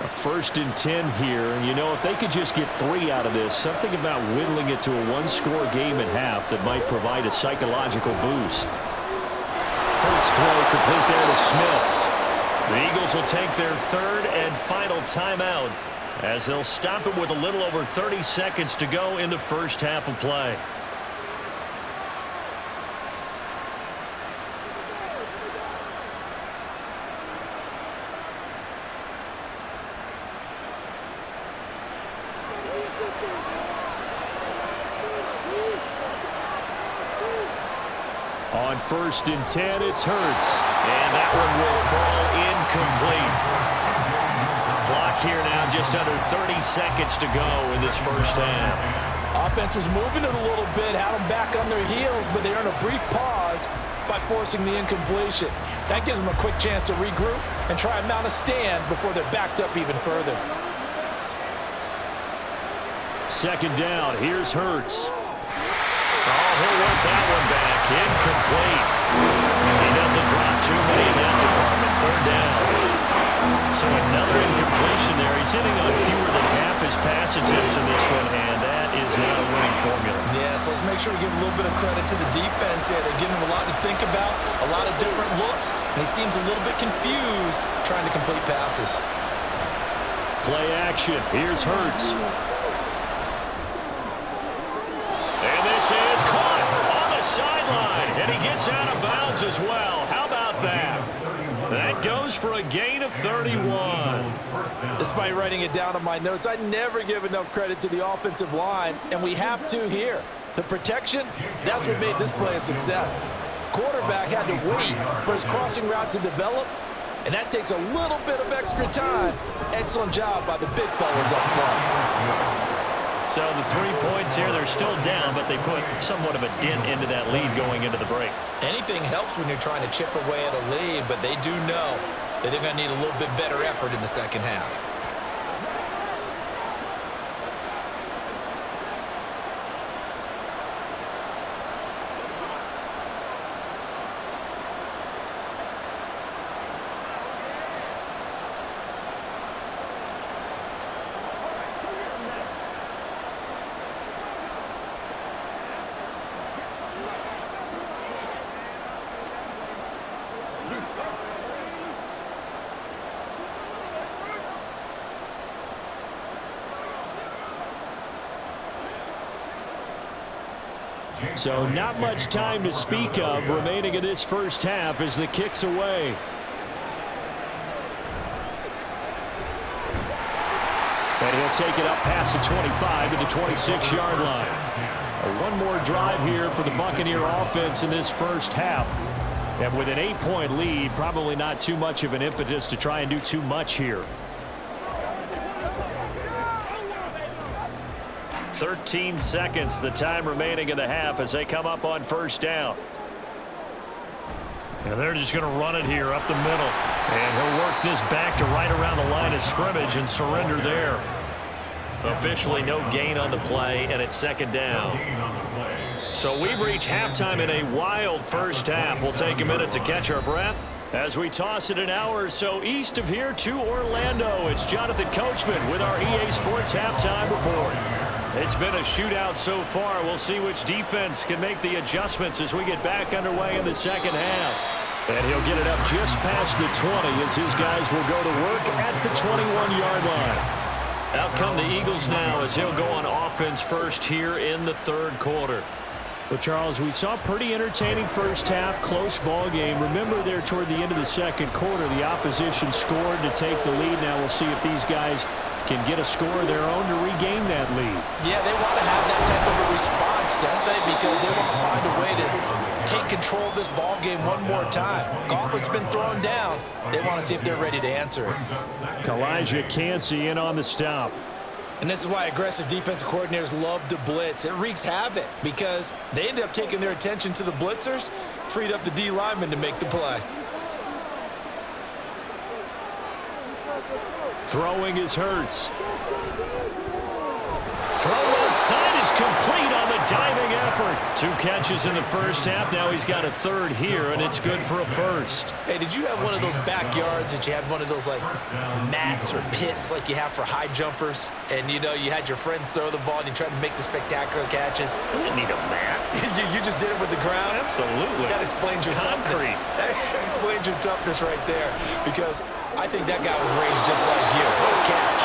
A 1st and 10 here, and you know, if they could just get 3 out of this, something about whittling it to a 1-score game at half that might provide a psychological boost. Hurts throw complete there to Smith. The Eagles will take their 3rd and final timeout as they'll stop it with a little over 30 seconds to go in the first half of play. On 1st and 10, it's Hurts. And that one will fall incomplete. Clock here now just under 30 seconds to go in this first half. Offense was moving it a little bit, had them back on their heels, but they earned a brief pause by forcing the incompletion. That gives them a quick chance to regroup and try and mount a stand before they're backed up even further. 2nd down, here's Hurts. Oh, he'll work that one back. Incomplete. He doesn't drop too many in that department. 3rd down. So another incompletion there. He's hitting on fewer than half his pass attempts in this one, and that is not a winning formula. Yeah, so let's make sure we give a little bit of credit to the defense here. They're giving him a lot to think about, a lot of different looks, and he seems a little bit confused trying to complete passes. Play action. Here's Hurts. And this is caught on the sideline, and he gets out of bounds as well. How about that? That goes for a gain of 31. Despite writing it down on my notes, I never give enough credit to the offensive line, and we have to here. The protection, that's what made this play a success. Quarterback had to wait for his crossing route to develop, and that takes a little bit of extra time. Excellent job by the big fellas up front. So the 3 points here, they're still down, but they put somewhat of a dent into that lead going into the break. Anything helps when you're trying to chip away at a lead, but they do know that they're going to need a little bit better effort in the second half. So not much time to speak of remaining in this first half as the kick's away. And he'll take it up past the 25 to the 26-yard line. One more drive here for the Buccaneer offense in this first half. And with an 8-point lead, probably not too much of an impetus to try and do too much here. 13 seconds, the time remaining in the half as they come up on first down. And they're just going to run it here up the middle. And he'll work this back to right around the line of scrimmage and surrender there. Officially no gain on the play, and it's second down. So we've reached halftime in a wild first half. We'll take a minute to catch our breath as we toss it an hour or so east of here to Orlando. It's Jonathan Coachman with our EA Sports Halftime Report. It's been a shootout so far. We'll see which defense can make the adjustments as we get back underway in the second half. And he'll get it up just past the 20 as his guys will go to work at the 21-yard line. Out come the Eagles now as he'll go on offense first here in the third quarter. Well, Charles, we saw a pretty entertaining first half, close ball game. Remember there toward the end of the second quarter, the opposition scored to take the lead. Now we'll see if these guys can get a score of their own to regain that lead. Yeah, they want to have that type of a response, don't they? Because they want to find a way to take control of this ball game one more time. Gauntlet's been thrown down. They want to see if they're ready to answer it. Kalijah Cansey in on the stop. And this is why aggressive defensive coordinators love to blitz. It wreaks havoc because they end up taking their attention to the blitzers, freed up the D lineman to make the play. Throwing is Hurts. Throw outside is complete on the diving effort. 2 catches in the first half. Now he's got a third here, and it's good for a first. Hey, did you have one of those backyards that you had one of those like mats or pits like you have for high jumpers? And you know, you had your friends throw the ball and you tried to make the spectacular catches? I didn't need a mat. you just did it with the ground? Absolutely. That explains your concrete. Toughness. That explains your toughness right there. Because I think that guy was raised just like you. What a catch.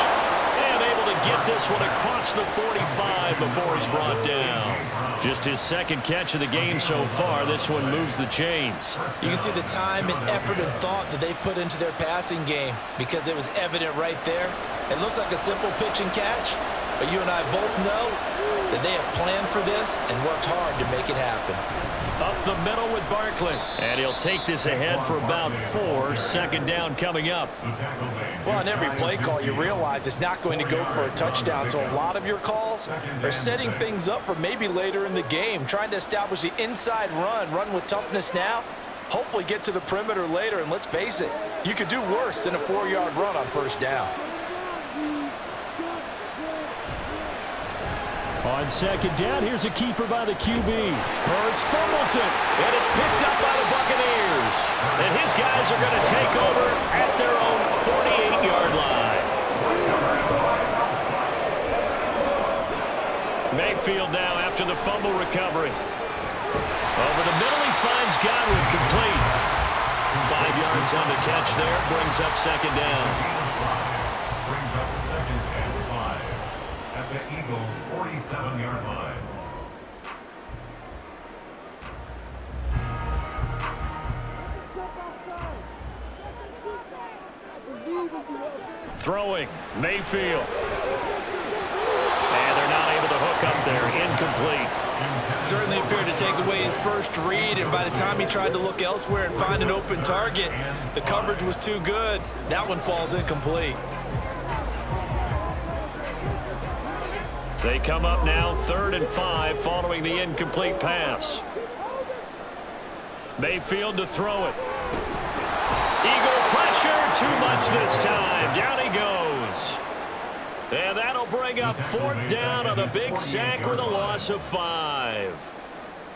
And able to get this one across the 45 before he's brought down. Just his second catch of the game so far. This one moves the chains. You can see the time and effort and thought that they put into their passing game because it was evident right there. It looks like a simple pitch and catch, but you and I both know that they have planned for this and worked hard to make it happen. Up the middle with Barkley. And he'll take this ahead for about 4. Second down coming up. Well, on every play call, you realize it's not going to go for a touchdown. So a lot of your calls are setting things up for maybe later in the game, trying to establish the inside run with toughness now, hopefully get to the perimeter later. And let's face it, you could do worse than a 4-yard run on first down. On second down, here's a keeper by the QB. Hurts fumbles it, and it's picked up by the Buccaneers. And his guys are going to take over at their own 48-yard line. Mayfield now after the fumble recovery. Over the middle, he finds Godwin complete. 5 yards on the catch there, brings up second down. Brings up second and 5 at the Eagles' 47-yard line. Throwing, Mayfield. And they're not able to hook up there, incomplete. Certainly appeared to take away his first read, and by the time he tried to look elsewhere and find an open target, the coverage was too good. That one falls incomplete. They come up now 3rd and 5 following the incomplete pass. Mayfield to throw it. Eagle pressure, too much this time. Down he goes. And that'll bring up 4th down on the big sack with a loss of 5.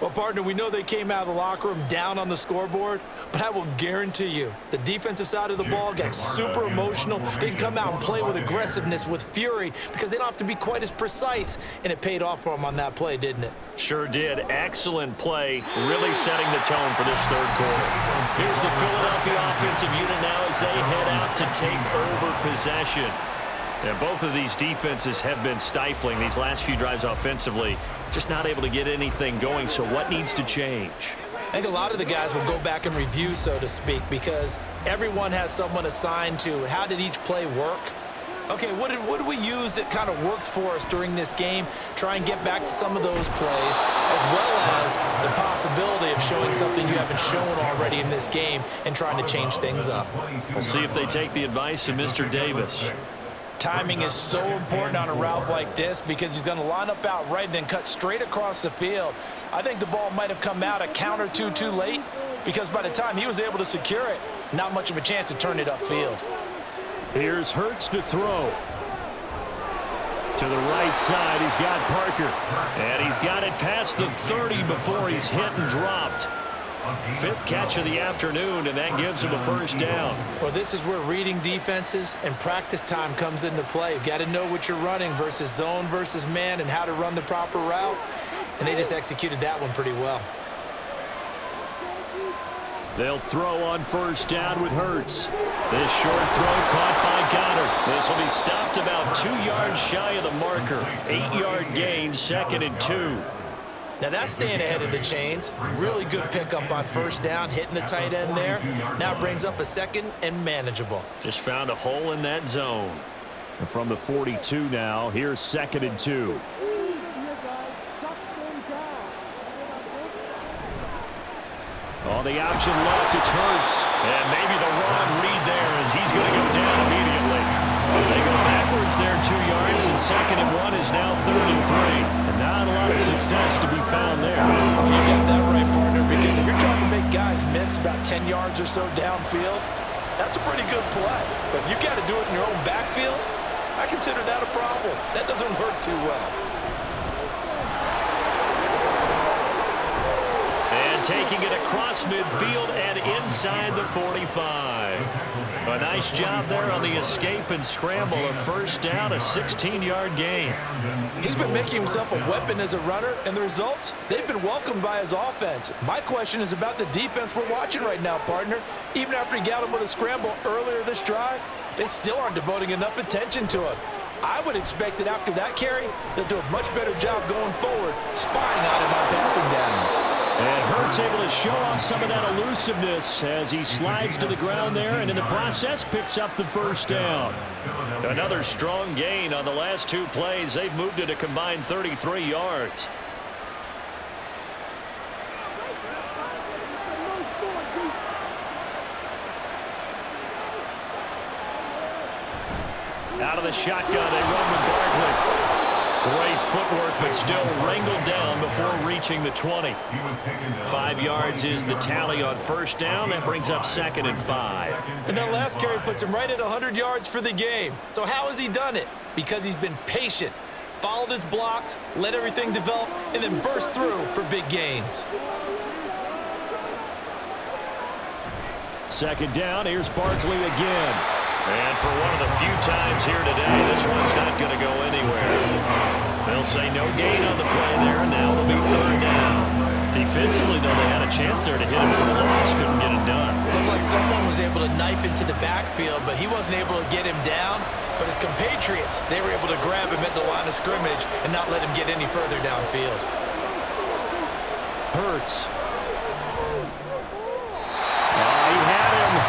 Well, partner, we know they came out of the locker room down on the scoreboard, but I will guarantee you the defensive side of the ball got super emotional. They can come out and play with aggressiveness, with fury, because they don't have to be quite as precise, and it paid off for them on that play, didn't it? Sure did. Excellent play, really setting the tone for this third quarter. Here's the Philadelphia offensive unit now as they head out to take over possession. And both of these defenses have been stifling these last few drives offensively, just not able to get anything going. So what needs to change? I think a lot of the guys will go back and review, so to speak, because everyone has someone assigned to how did each play work. Okay, what did we use that kind of worked for us during this game? Try and get back to some of those plays, as well as the possibility of showing something you haven't shown already in this game and trying to change things up. We'll see if they take the advice of Mr. Davis. Timing is so important on a route like this because he's going to line up out right and then cut straight across the field. I think the ball might have come out a count or two too late because by the time he was able to secure it, not much of a chance to turn it upfield. Here's Hurts to throw. To To the right side, he's got Parker. And he's got it past the 30 before he's hit and dropped. Fifth catch of the afternoon, and that gives him a first down. Well, this is where reading defenses and practice time comes into play. You've got to know what you're running versus zone versus man and how to run the proper route. And they just executed that one pretty well. They'll throw on first down with Hurts. This short throw caught by Goddard. This will be stopped about 2 yards shy of the marker. 8-yard gain, 2nd and 2. Now that's staying ahead of the chains. Really good pickup on first down, hitting the tight end there. Now brings up a 2nd and manageable. Just found a hole in that zone. And from the 42 now, here's 2nd and 2. Oh, the option left, it's Hurts. And maybe the wrong read there as he's going to go down immediately. They go backwards there 2 yards, and 2nd and 1 is now 3rd and 3. And not a lot of success to be found there. You got that right, partner, because if you're trying to make guys miss about 10 yards or so downfield, that's a pretty good play. But if you got to do it in your own backfield, I consider that a problem. That doesn't work too well. And taking it across midfield and inside the 45. A nice job there on the escape and scramble. A first down, a 16-yard gain. He's been making himself a weapon as a runner, and the results, they've been welcomed by his offense. My question is about the defense we're watching right now, partner. Even after he got him with a scramble earlier this drive, they still aren't devoting enough attention to him. I would expect that after that carry, they'll do a much better job going forward, spying on him on passing downs. And Hurts able to show off some of that elusiveness as he slides to the ground there, and in the process picks up the first down. Another strong gain on the last 2 plays. They've moved it a combined 33 yards. Out of the shotgun, they run with Barkley. Great footwork, but still wrangled down before reaching the 20. 5 yards is the tally on first down. That brings up 2nd and 5. And that last carry puts him right at 100 yards for the game. So how has he done it? Because he's been patient, followed his blocks, let everything develop, and then burst through for big gains. 2nd down, here's Barkley again. And for one of the few times here today, this one's not going to go anywhere. They'll say no gain on the play there, and now it'll be 3rd down. Defensively, though, they had a chance there to hit him for the loss. Couldn't get it done. Looked like someone was able to knife into the backfield, but he wasn't able to get him down. But his compatriots, they were able to grab him at the line of scrimmage and not let him get any further downfield. Hurts.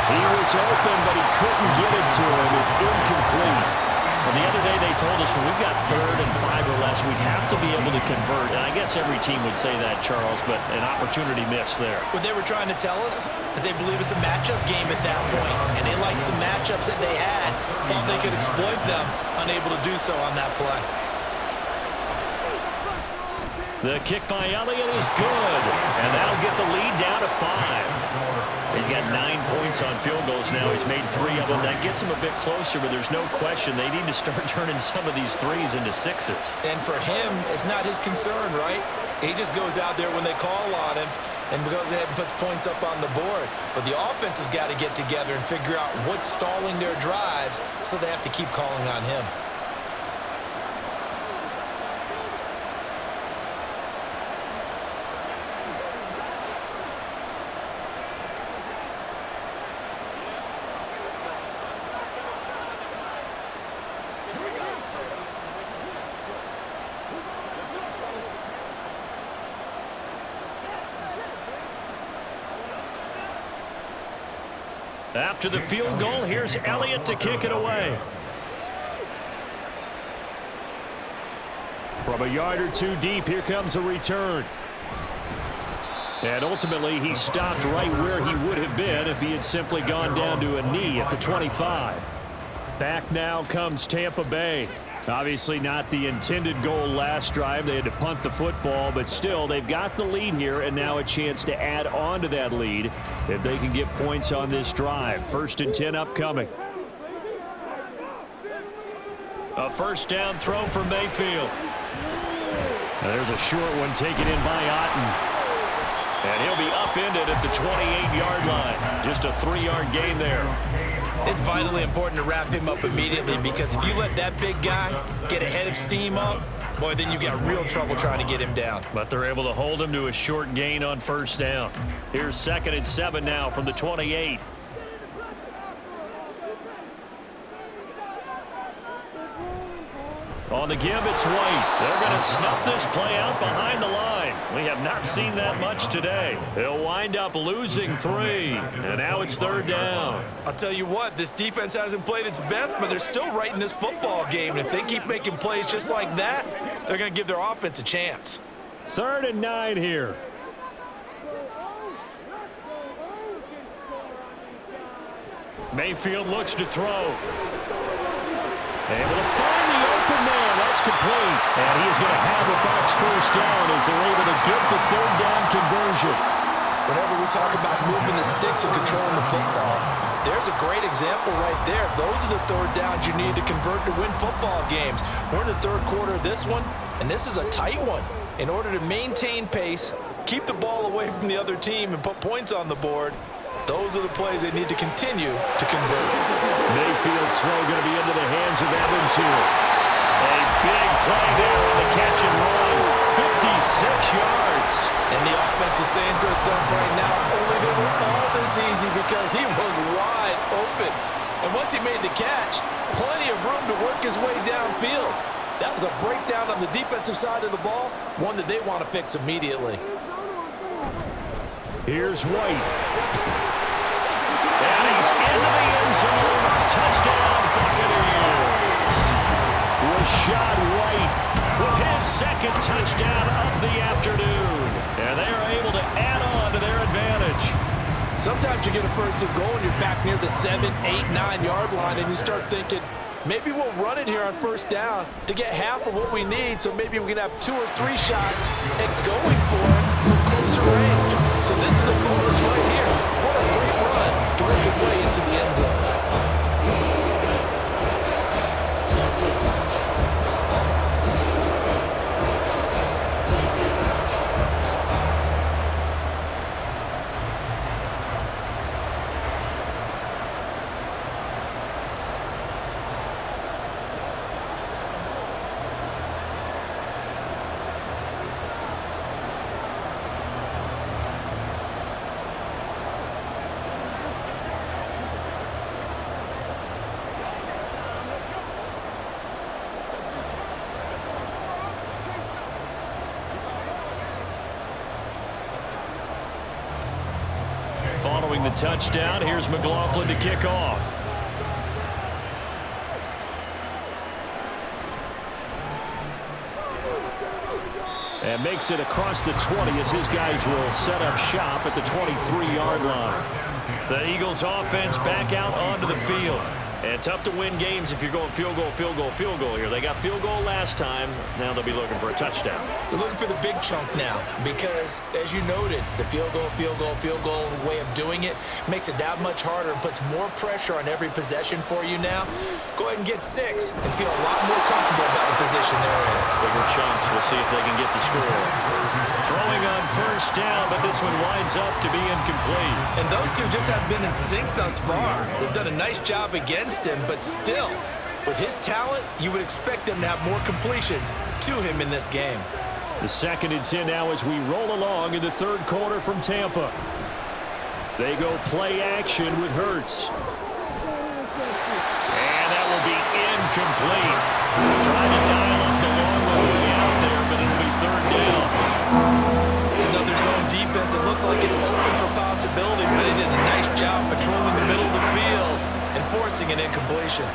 He was open, but he couldn't get it to him. It's incomplete. And the other day they told us when we've got 3rd and 5 or less, we have to be able to convert. And I guess every team would say that, Charles, but an opportunity missed there. What they were trying to tell us is they believe it's a matchup game at that point, and they liked some matchups that they had, thought they could exploit them, unable to do so on that play. The kick by Elliott is good, and that'll get the lead down to 5. He's got 9 points on field goals now. He's made 3 of them. That gets him a bit closer, but there's no question they need to start turning some of these 3s into 6s. And for him, it's not his concern, right? He just goes out there when they call on him and goes ahead and puts points up on the board. But the offense has got to get together and figure out what's stalling their drives, so they have to keep calling on him. After the field goal, here's Elliott to kick it away. From a yard or 2 deep, here comes a return. And ultimately, he stopped right where he would have been if he had simply gone down to a knee at the 25. Back now comes Tampa Bay. Obviously not the intended goal last drive. They had to punt the football, but still, they've got the lead here, and now a chance to add on to that lead if they can get points on this drive. 1st and 10 upcoming. A first down throw for Mayfield. There's a short one taken in by Otten. And he'll be upended at the 28-yard line. Just a 3-yard gain there. It's vitally important to wrap him up immediately, because if you let that big guy get ahead of steam up, boy, then you've got real trouble trying to get him down. But they're able to hold him to a short gain on first down. Here's 2nd and 7 now from the 28. On the give, it's White. They're going to snuff this play out behind the line. We have not seen that much today. They'll wind up losing 3. And now it's 3rd down. I'll tell you what, this defense hasn't played its best, but they're still right in this football game. And if they keep making plays just like that, they're going to give their offense a chance. 3rd and 9 here. Mayfield looks to throw. Able to find the open man. That's complete. And he is going to have the Bucs first down as they're able to get the 3rd down conversion. Whenever we talk about moving the sticks and controlling the football, there's a great example right there. Those are the 3rd downs you need to convert to win football games. We're in the 3rd quarter of this one, and this is a tight one. In order to maintain pace, keep the ball away from the other team, and put points on the board, those are the plays they need to continue to convert. Mayfield's throw going to be into the hands of Evans here. A big play there on the catch and run. 56 yards. And the offense is saying to itself right now, only they were all this easy because he was wide open. And once he made the catch, plenty of room to work his way downfield. That was a breakdown on the defensive side of the ball, one that they want to fix immediately. Here's White. And he's into the end zone. Touchdown, Buccaneers. Rashad White with his 2nd touchdown of the afternoon. And they are able to add on to their advantage. Sometimes you get a 1st and goal and you're back near the 7, 8, 9-yard line, and you start thinking, maybe we'll run it here on 1st down to get half of what we need, so maybe we can have 2 or 3 shots at going for it from closer range. So this is a bonus right here. What a great run to work his way into the end zone. Following the touchdown, here's McLaughlin to kick off. And makes it across the 20 as his guys will set up shop at the 23-yard line. The Eagles offense back out onto the field. And tough to win games if you're going field goal, field goal, field goal here. They got field goal last time. Now they'll be looking for a touchdown. They're looking for the big chunk now because, as you noted, the field goal way of doing it makes it that much harder and puts more pressure on every possession for you now. Go ahead and get 6 and feel a lot more comfortable about the position they're in. Bigger chunks. We'll see if they can get the score. Throwing on 1st down, but this one winds up to be incomplete. And those two just haven't been in sync thus far. They've done a nice job against him, but still, with his talent, you would expect them to have more completions to him in this game. The 2nd and 10 now as we roll along in the 3rd quarter from Tampa. They go play action with Hurts. And that will be incomplete. Trying to dial up the long way out there, but it'll be 3rd down. It's another zone defense. It looks like it's open for possibilities, but they did a nice job patrolling the middle of the field and forcing an incompletion.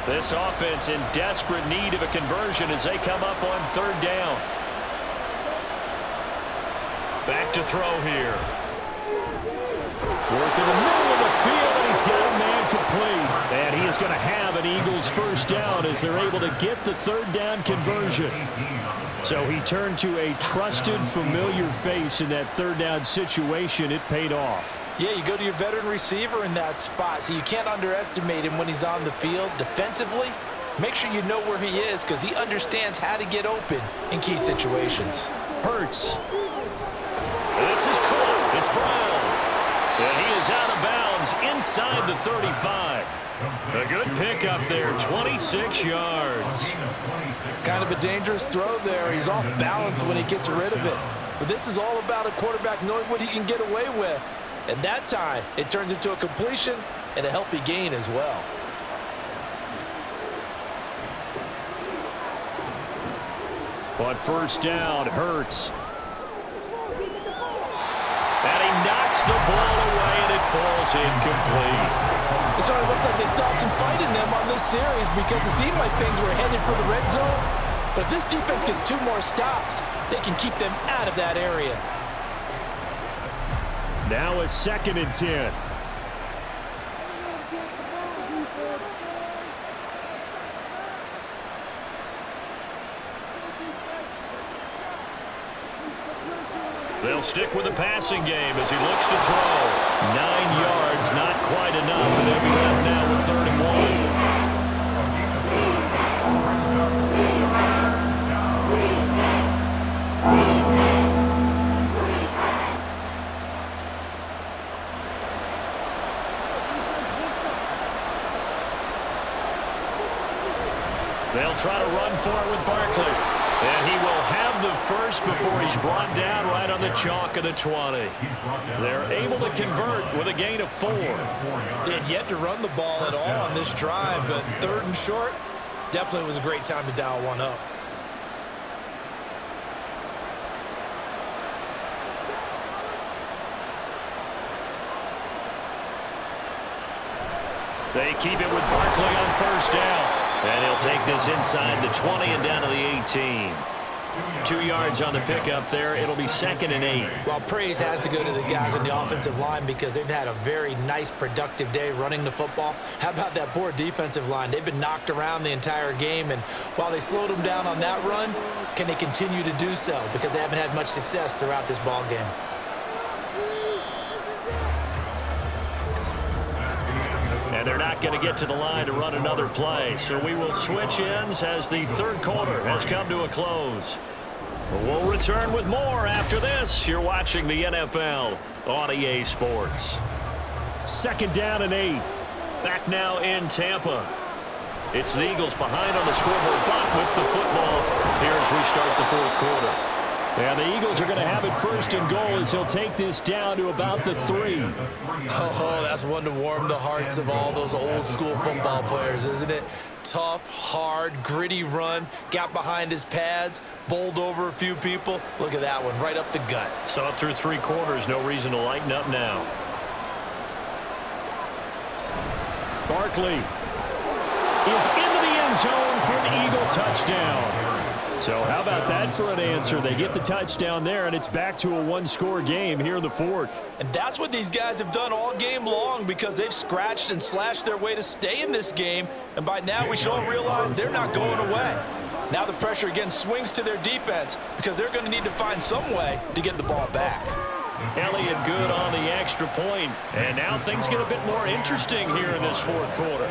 This offense in desperate need of a conversion as they come up on 3rd down. Back to throw here. Work in the middle of the field, and he's got a man complete. And he is going to have an Eagles first down as they're able to get the 3rd down conversion. So he turned to a trusted, familiar face in that 3rd down situation. It paid off. Yeah, you go to your veteran receiver in that spot, so you can't underestimate him when he's on the field defensively Make sure you know where he is because he understands how to get open in key situations. Hurts. This is caught. It's Brown. And he is out of bounds inside the 35. A good pickup there, 26 yards. Kind of a dangerous throw there. He's off balance when he gets rid of it. But this is all about a quarterback knowing what he can get away with. And that time, it turns into a completion and a healthy gain as well. On first down, Hurts. And he knocks the ball away, and it falls incomplete. It sort of looks like they stopped some fight in them on this series because it seemed like things were headed for the red zone. But if this defense gets 2 more stops, they can keep them out of that area. Now a 2nd and 10. They'll stick with the passing game as he looks to throw. 9 yards, not quite enough, and they'll be left now with 3rd and 1. They'll try to run for it with Barkley. And he will have the first before he's brought down right on the chalk of the 20. They're able to convert with a gain of 4. They had yet to run the ball at all on this drive, but 3rd and short definitely was a great time to dial one up. They keep it with Barkley on first down. And he'll take this inside the 20 and down to the 18. 2 yards on the pickup there. It'll be 2nd and 8. Well, praise has to go to the guys on the offensive line because they've had a very nice, productive day running the football. How about that poor defensive line? They've been knocked around the entire game, and while they slowed them down on that run, can they continue to do so? Because they haven't had much success throughout this ball game. And they're not going to get to the line to run another play. So we will switch ends as the 3rd quarter has come to a close. We'll return with more after this. You're watching the NFL on EA Sports. 2nd down and 8. Back now in Tampa. It's the Eagles behind on the scoreboard, but with the football here as we start the 4th quarter. And the Eagles are going to have it 1st and goal as he'll take this down to about the 3. Oh, that's one to warm the hearts of all those old school football players, isn't it? Tough, hard, gritty run, got behind his pads, bowled over a few people. Look at that one, right up the gut. Saw it through 3 quarters, no reason to lighten up now. Barkley is into the end zone for an Eagle touchdown. So how about that for an answer? They get the touchdown there, and it's back to a 1-score game here in the 4th. And that's what these guys have done all game long because they've scratched and slashed their way to stay in this game. And by now, we should all realize they're not going away. Now the pressure again swings to their defense because they're going to need to find some way to get the ball back. Elliott good on the extra point. And now things get a bit more interesting here in this 4th quarter.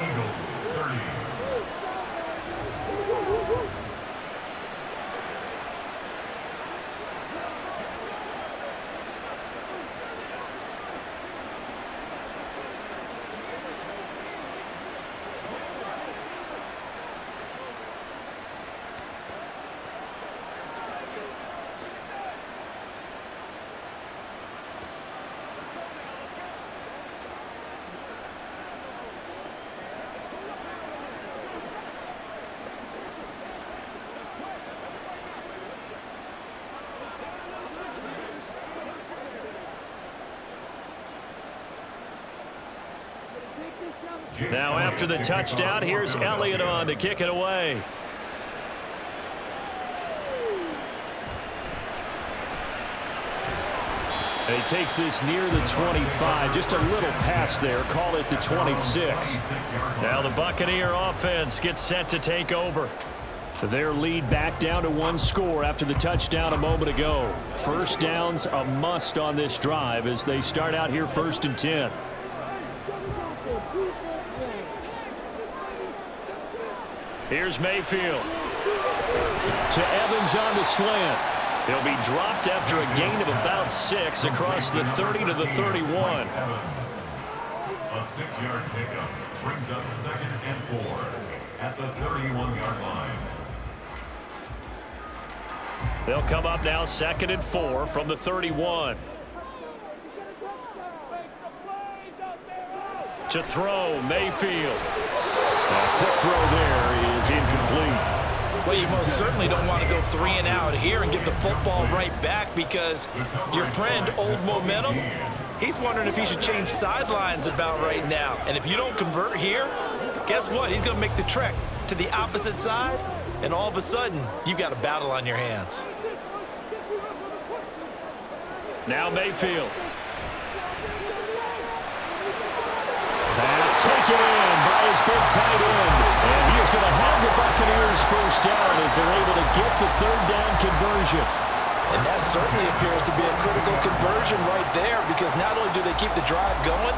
Now after the touchdown, here's Elliott on to kick it away. And he takes this near the 25. Just a little pass there. Call it the 26. Now the Buccaneer offense gets set to take over. Their lead back down to 1 score after the touchdown a moment ago. First down's a must on this drive as they start out here 1st and 10. Here's Mayfield. To Evans on the slant. He'll be dropped after a gain of about 6 across the 30 to the 31. A 6-yard pickup brings up 2nd and 4 at the 31-yard line. They'll come up now 2nd and 4 from the 31. To throw, Mayfield. A quick throw there is incomplete. Well, you most certainly don't want to go 3 and out here and get the football right back because your friend, Old Momentum, he's wondering if he should change sidelines about right now. And if you don't convert here, guess what? He's going to make the trek to the opposite side, and all of a sudden, you've got a battle on your hands. Now Mayfield. Pass taken in by his big tight end. And he is going to have the Buccaneers first down as they're able to get the 3rd down conversion. And that certainly appears to be a critical conversion right there because not only do they keep the drive going,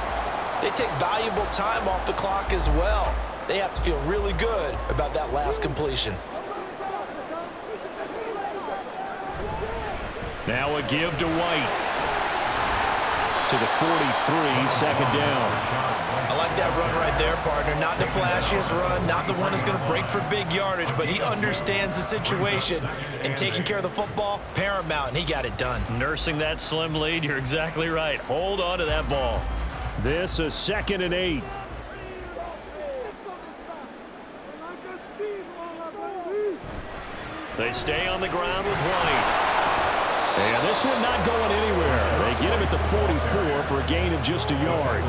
they take valuable time off the clock as well. They have to feel really good about that last completion. Now a give to White. To the 43, 2nd down. I like that run right there, partner. Not the flashiest run, not the one that's going to break for big yardage, but he understands the situation, and taking care of the football, paramount, and he got it done. Nursing that slim lead, you're exactly right. Hold on to that ball. This is 2nd and 8. They stay on the ground with White. And this one not going anywhere. They get him at the 44 for a gain of just a yard.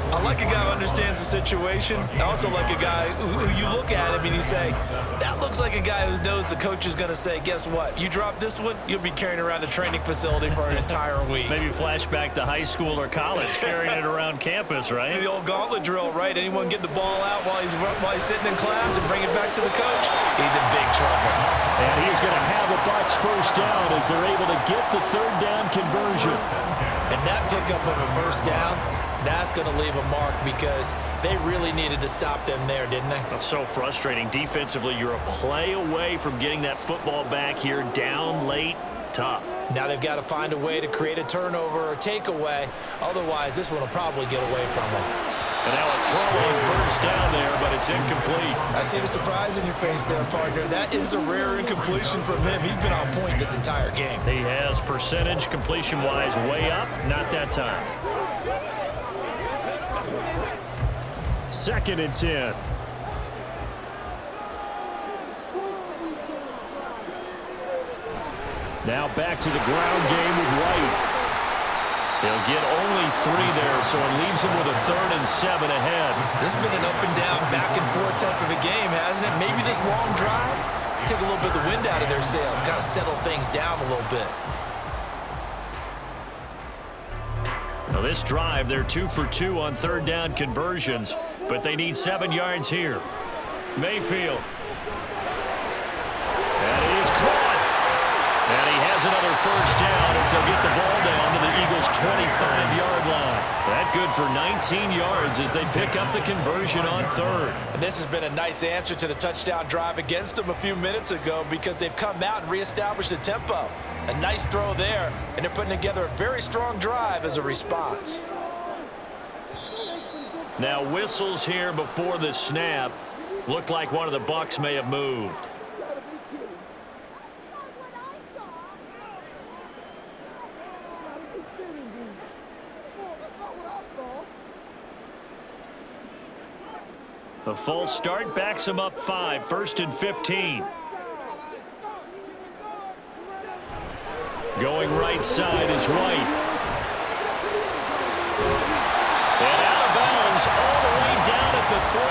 I like a guy who understands the situation. I also like a guy who you look at him and you say, that looks like a guy who knows the coach is going to say, guess what? You drop this one, you'll be carrying around the training facility for an entire week. Maybe flashback to high school or college, carrying it around campus, right? The old gauntlet drill, right? Anyone get the ball out while he's sitting in class and bring it back to the coach? He's in big trouble. And he's going to have the Bucs first down as they're able to get the 3rd down conversion. And that pickup of a first down, that's going to leave a mark because they really needed to stop them there, didn't they? That's so frustrating. Defensively, you're a play away from getting that football back here down late. Tough. Now they've got to find a way to create a turnover or takeaway. Otherwise, this one will probably get away from them. And now a throw on first down there, but it's incomplete. I see the surprise in your face there, partner. That is a rare incompletion from him. He's been on point this entire game. He has percentage completion-wise way up. Not that time. 2nd and 10. Now back to the ground game with White. He'll get only 3 there, so it leaves him with a 3rd and 7 ahead. This has been an up and down, back and forth type of a game, hasn't it? Maybe this long drive take a little bit of the wind out of their sails, kind of settle things down a little bit. Now this drive, they're 2 for 2 on 3rd down conversions, but they need 7 yards here. Mayfield. And he is caught. And he has another first down as they'll get the ball down to the Eagles' 25-yard line. That good for 19 yards as they pick up the conversion on 3rd. And this has been a nice answer to the touchdown drive against them a few minutes ago because they've come out and reestablished the tempo. A nice throw there, and they're putting together a very strong drive as a response. Now whistles here before the snap. Looked like one of the Bucs may have moved. The false start backs him up 5, 1st and 15. Going right side is White. And out of bounds all the way down at the 3.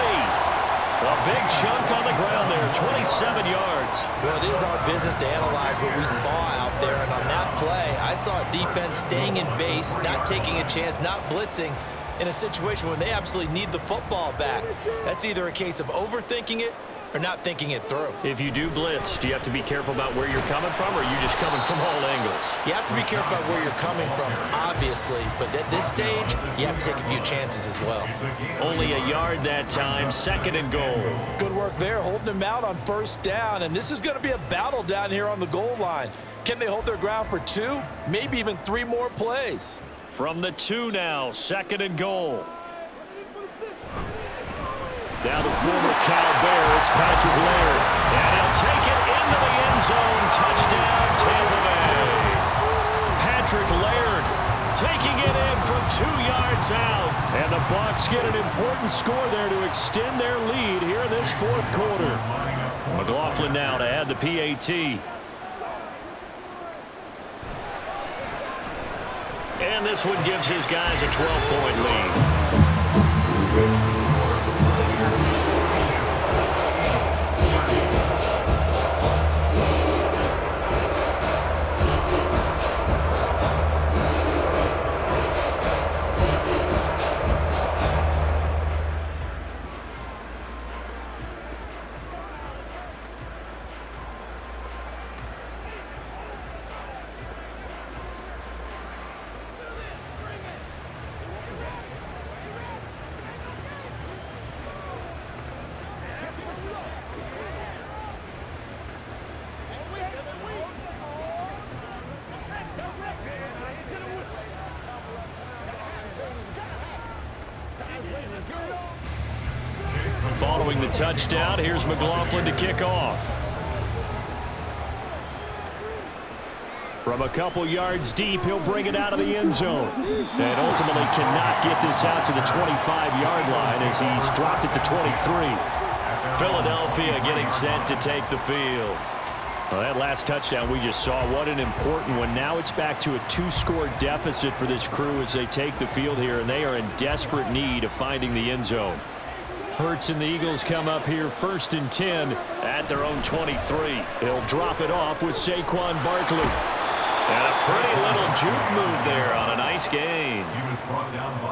A big chunk on the ground there, 27 yards. Well, it is our business to analyze what we saw out there, and on that play, I saw a defense staying in base, not taking a chance, not blitzing, in a situation when they absolutely need the football back. That's either a case of overthinking it or not thinking it through. If you do blitz, do you have to be careful about where you're coming from, or are you just coming from all angles? You have to be careful about where you're coming from, obviously, but at this stage, you have to take a few chances as well. Only a yard that time, 2nd and goal. Good work there, holding him out on 1st down, and this is going to be a battle down here on the goal line. Can they hold their ground for 2, maybe even 3 more plays? From the 2 now, 2nd and goal. Now the former Cal Bear, it's Patrick Laird. And he'll take it into the end zone. Touchdown, Tampa Bay. Patrick Laird taking it in from 2 yards out. And the Bucs get an important score there to extend their lead here in this 4th quarter. McLaughlin now to add the PAT. And this one gives his guys a 12-point lead. Following the touchdown, here's McLaughlin to kick off. From a couple yards deep, he'll bring it out of the end zone. And ultimately cannot get this out to the 25-yard line as he's dropped it to 23. Philadelphia getting set to take the field. Well, that last touchdown we just saw, what an important one. Now it's back to a 2-score deficit for this crew as they take the field here, and they are in desperate need of finding the end zone. Hurts and the Eagles come up here 1st and 10 at their own 23. He'll drop it off with Saquon Barkley. And a pretty little juke move there on a nice gain.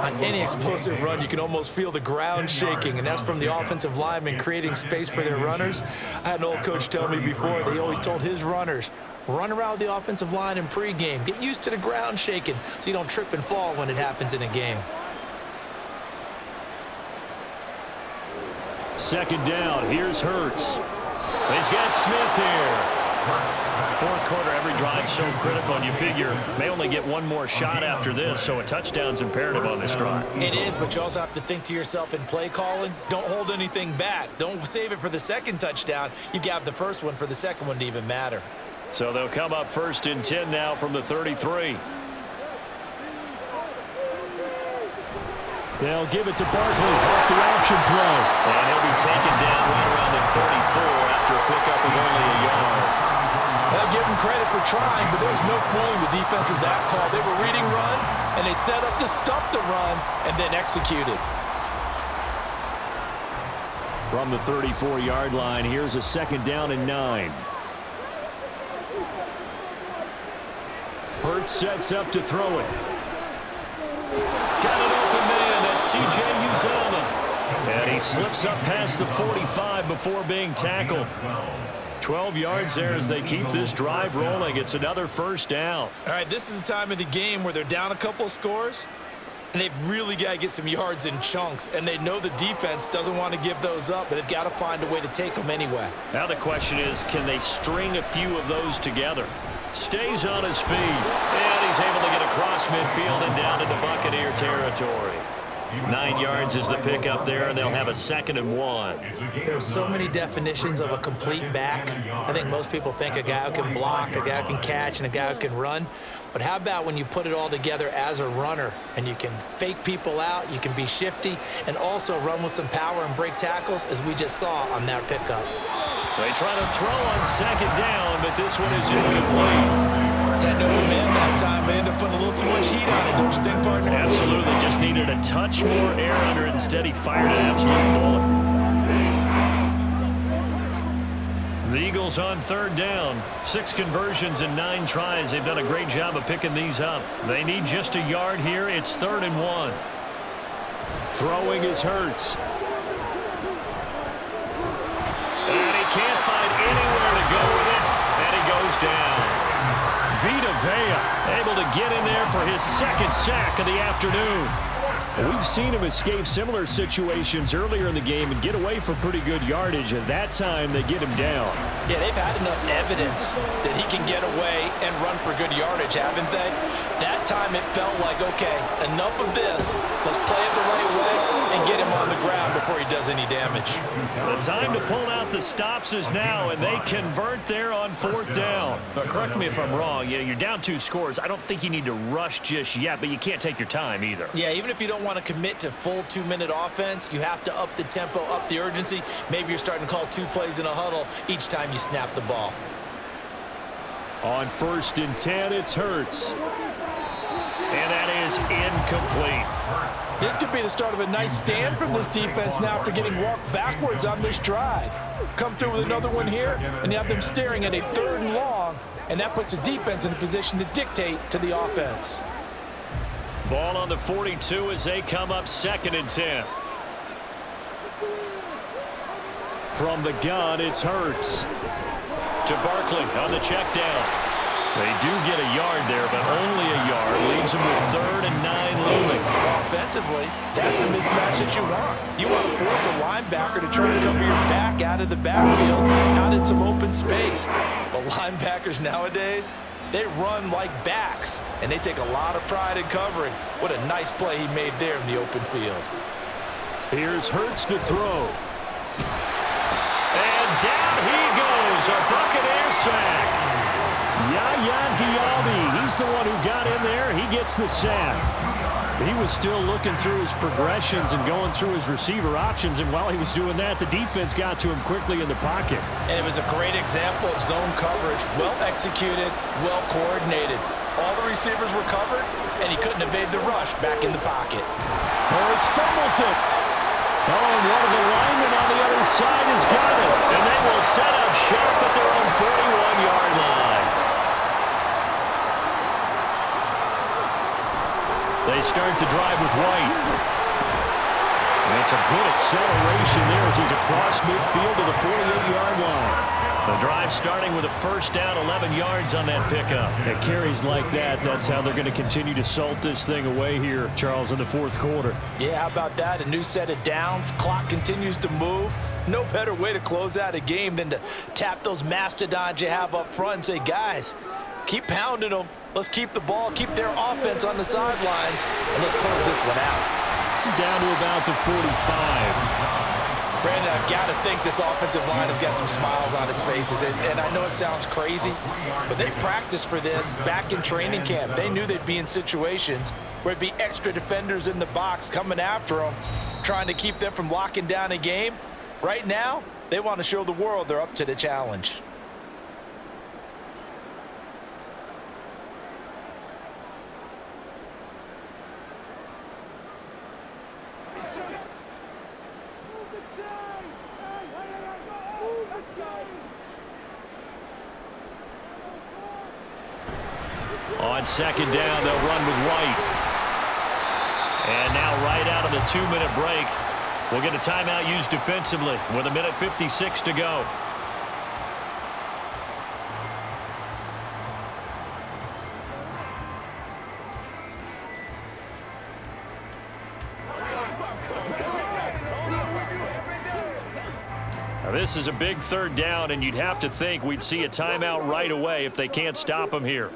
On any explosive run, you can almost feel the ground shaking, and that's from the offensive linemen creating space for their runners. I had an old coach tell me before, they always told his runners, run around the offensive line in pregame. Get used to the ground shaking so you don't trip and fall when it happens in a game. 2nd down, here's Hurts. He's got Smith here. 4th quarter, every drive so critical, and you figure may only get one more shot after this, so a touchdown's imperative on this drive. It is, but you also have to think to yourself in play calling, don't hold anything back. Don't save it for the 2nd touchdown. You've got the 1st one for the 2nd one to even matter. So they'll come up 1st and 10 now from the 33. They'll give it to Barkley off the option play. And he'll be taken down right around the 34 after a pickup of only a yard. I'll give them credit for trying, but there was no fooling the defense with that call. They were reading run, and they set up to stop the run and then executed. From the 34-yard line, here's a 2nd down and 9. Hurts sets up to throw it. Got an open man. That's C.J. Uzomah. And he slips up past the 45 before being tackled. 12 yards there as they keep this drive rolling. It's another 1st down. All right, this is the time of the game where they're down a couple of scores, and they've really got to get some yards in chunks, and they know the defense doesn't want to give those up, but they've got to find a way to take them anyway. Now the question is, can they string a few of those together? Stays on his feet, and he's able to get across midfield and down into Buccaneer territory. 9 yards is the pickup there, and they'll have a 2nd and 1. There's so many definitions of a complete back. I think most people think a guy who can block, a guy who can catch, and a guy who can run. But how about when you put it all together as a runner, and you can fake people out, you can be shifty, and also run with some power and break tackles, as we just saw on that pickup. They try to throw on 2nd down, but this one is incomplete. Had no man that time, but ended up putting a little too much heat on it, don't you think, partner? Absolutely. Just needed a touch more air under it. Instead, he fired an absolute bullet. The Eagles on 3rd down. 6 conversions and 9 tries. They've done a great job of picking these up. They need just a yard here. It's 3rd and 1. Throwing is Hurts. to get in there for his second sack of the afternoon. We've seen him escape similar situations earlier in the game and get away for pretty good yardage. At that time, they get him down. Yeah, they've had enough evidence that he can get away and run for good yardage, haven't they? That time it felt like, okay, enough of this. Let's play it the right way and get him on the ground before he does any damage. The time to pull out the stops is now, and they convert there on 4th down. But correct me if I'm wrong. You're down 2 scores. I don't think you need to rush just yet, but you can't take your time either. Yeah, even if you don't want to commit to full 2-minute offense, you have to up the tempo, up the urgency. Maybe you're starting to call 2 plays in a huddle each time you snap the ball. On 1st and 10, it's Hurts. And that is incomplete. This could be the start of a nice stand from this defense now after getting walked backwards on this drive. Come through with another one here, and you have them staring at a 3rd and long, and that puts the defense in a position to dictate to the offense. Ball on the 42 as they come up 2nd and 10. From the gun, it's Hurts. To Barkley on the check down. They do get a yard there, but only a yard. Leaves them with 3rd and 9 looming. Offensively, that's the mismatch that you want. You want to force a linebacker to try and cover your back out of the backfield, out in some open space. But linebackers nowadays, they run like backs, and they take a lot of pride in covering. What a nice play he made there in the open field. Here's Hurts to throw. And down he goes, a Buccaneer sack. Yaya Diaby, he's the one who got in there. He gets the sack. He was still looking through his progressions and going through his receiver options, and while he was doing that, the defense got to him quickly in the pocket. And it was a great example of zone coverage, well executed, well coordinated. All the receivers were covered, and he couldn't evade the rush back in the pocket. Hurts fumbles it. Oh, and one of the linemen on the other side has got it. And they will set up shop at their own 41-yard line. They start the drive with White. And it's a good acceleration there as he's across midfield to the 48-yard line. The drive starting with a 1st down, 11 yards on that pickup. It carries like that. That's how they're going to continue to salt this thing away here, Charles, in the 4th quarter. Yeah, how about that? A new set of downs. Clock continues to move. No better way to close out a game than to tap those mastodons you have up front and say, guys, keep pounding them. Let's keep the ball, keep their offense on the sidelines, and let's close this one out. Down to about the 45. Brandon, I've got to think this offensive line has got some smiles on its faces. And I know it sounds crazy, but they practiced for this back in training camp. They knew they'd be in situations where it'd be extra defenders in the box coming after them, trying to keep them from locking down a game. Right now, they want to show the world they're up to the challenge. On 2nd down, they'll run with White. And now right out of the 2-minute break, we'll get a timeout used defensively with 1:56 to go. Now, this is a big 3rd down, and you'd have to think we'd see a timeout right away if they can't stop them here.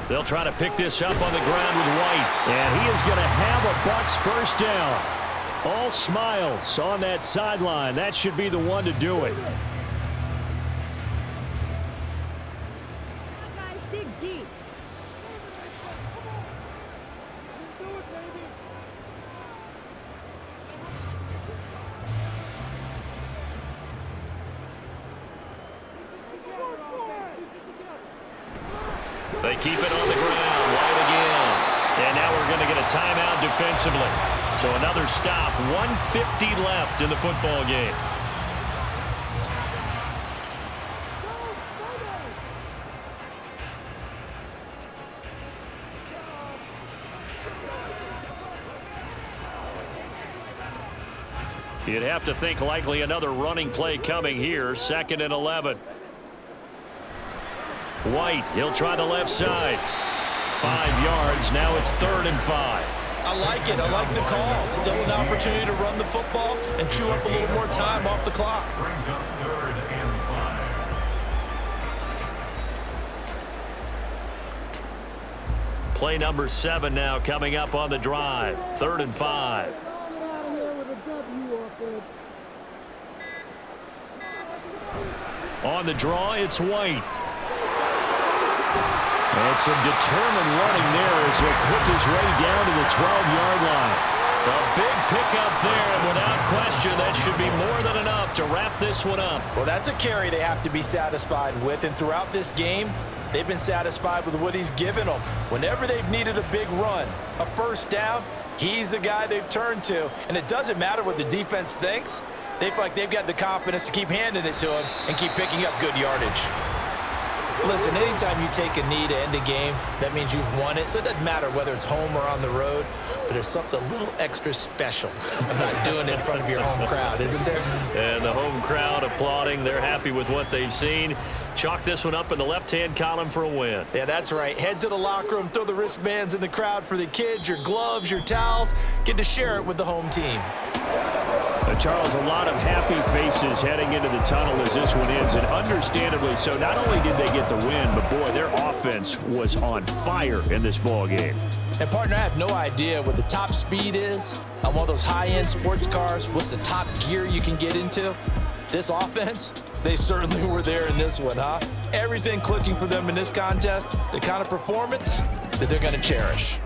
They'll try to pick this up on the ground with White. And he is going to have a Bucs 1st down. All smiles on that sideline. That should be the one to do it. Guys, dig deep. They keep it on the ground. White again. And now we're going to get a timeout defensively. So another stop. 1:50 left in the football game. You'd have to think likely another running play coming here. 2nd and 11. White, he'll try the left side. 5 yards, now it's 3rd and 5. I like it. I like the call. Still an opportunity to run the football and chew up a little more time off the clock. Brings up 3rd and 5. Play number 7 now coming up on the drive. 3rd and 5. Get out of here with a W, offense. On the draw, it's White. And some determined running there as he'll pick his way down to the 12-yard line. A big pickup there, and without question, that should be more than enough to wrap this one up. Well, that's a carry they have to be satisfied with, and throughout this game, they've been satisfied with what he's given them. Whenever they've needed a big run, a first down, he's the guy they've turned to. And it doesn't matter what the defense thinks. They feel like they've got the confidence to keep handing it to him and keep picking up good yardage. Listen, anytime you take a knee to end a game, that means you've won it. So it doesn't matter whether it's home or on the road, but there's something a little extra special about doing it in front of your home crowd, isn't there? And the home crowd applauding. They're happy with what they've seen. Chalk this one up in the left-hand column for a win. Yeah, that's right. Head to the locker room, throw the wristbands in the crowd for the kids, your gloves, your towels. Get to share it with the home team. Charles, a lot of happy faces heading into the tunnel as this one ends, and understandably so. Not only did they get the win, but boy, their offense was on fire in this ball game. And partner, I have no idea what the top speed is on one of those high-end sports cars. What's the top gear you can get into? This offense, they certainly were there in this one, huh? Everything clicking for them in this contest, the kind of performance that they're going to cherish.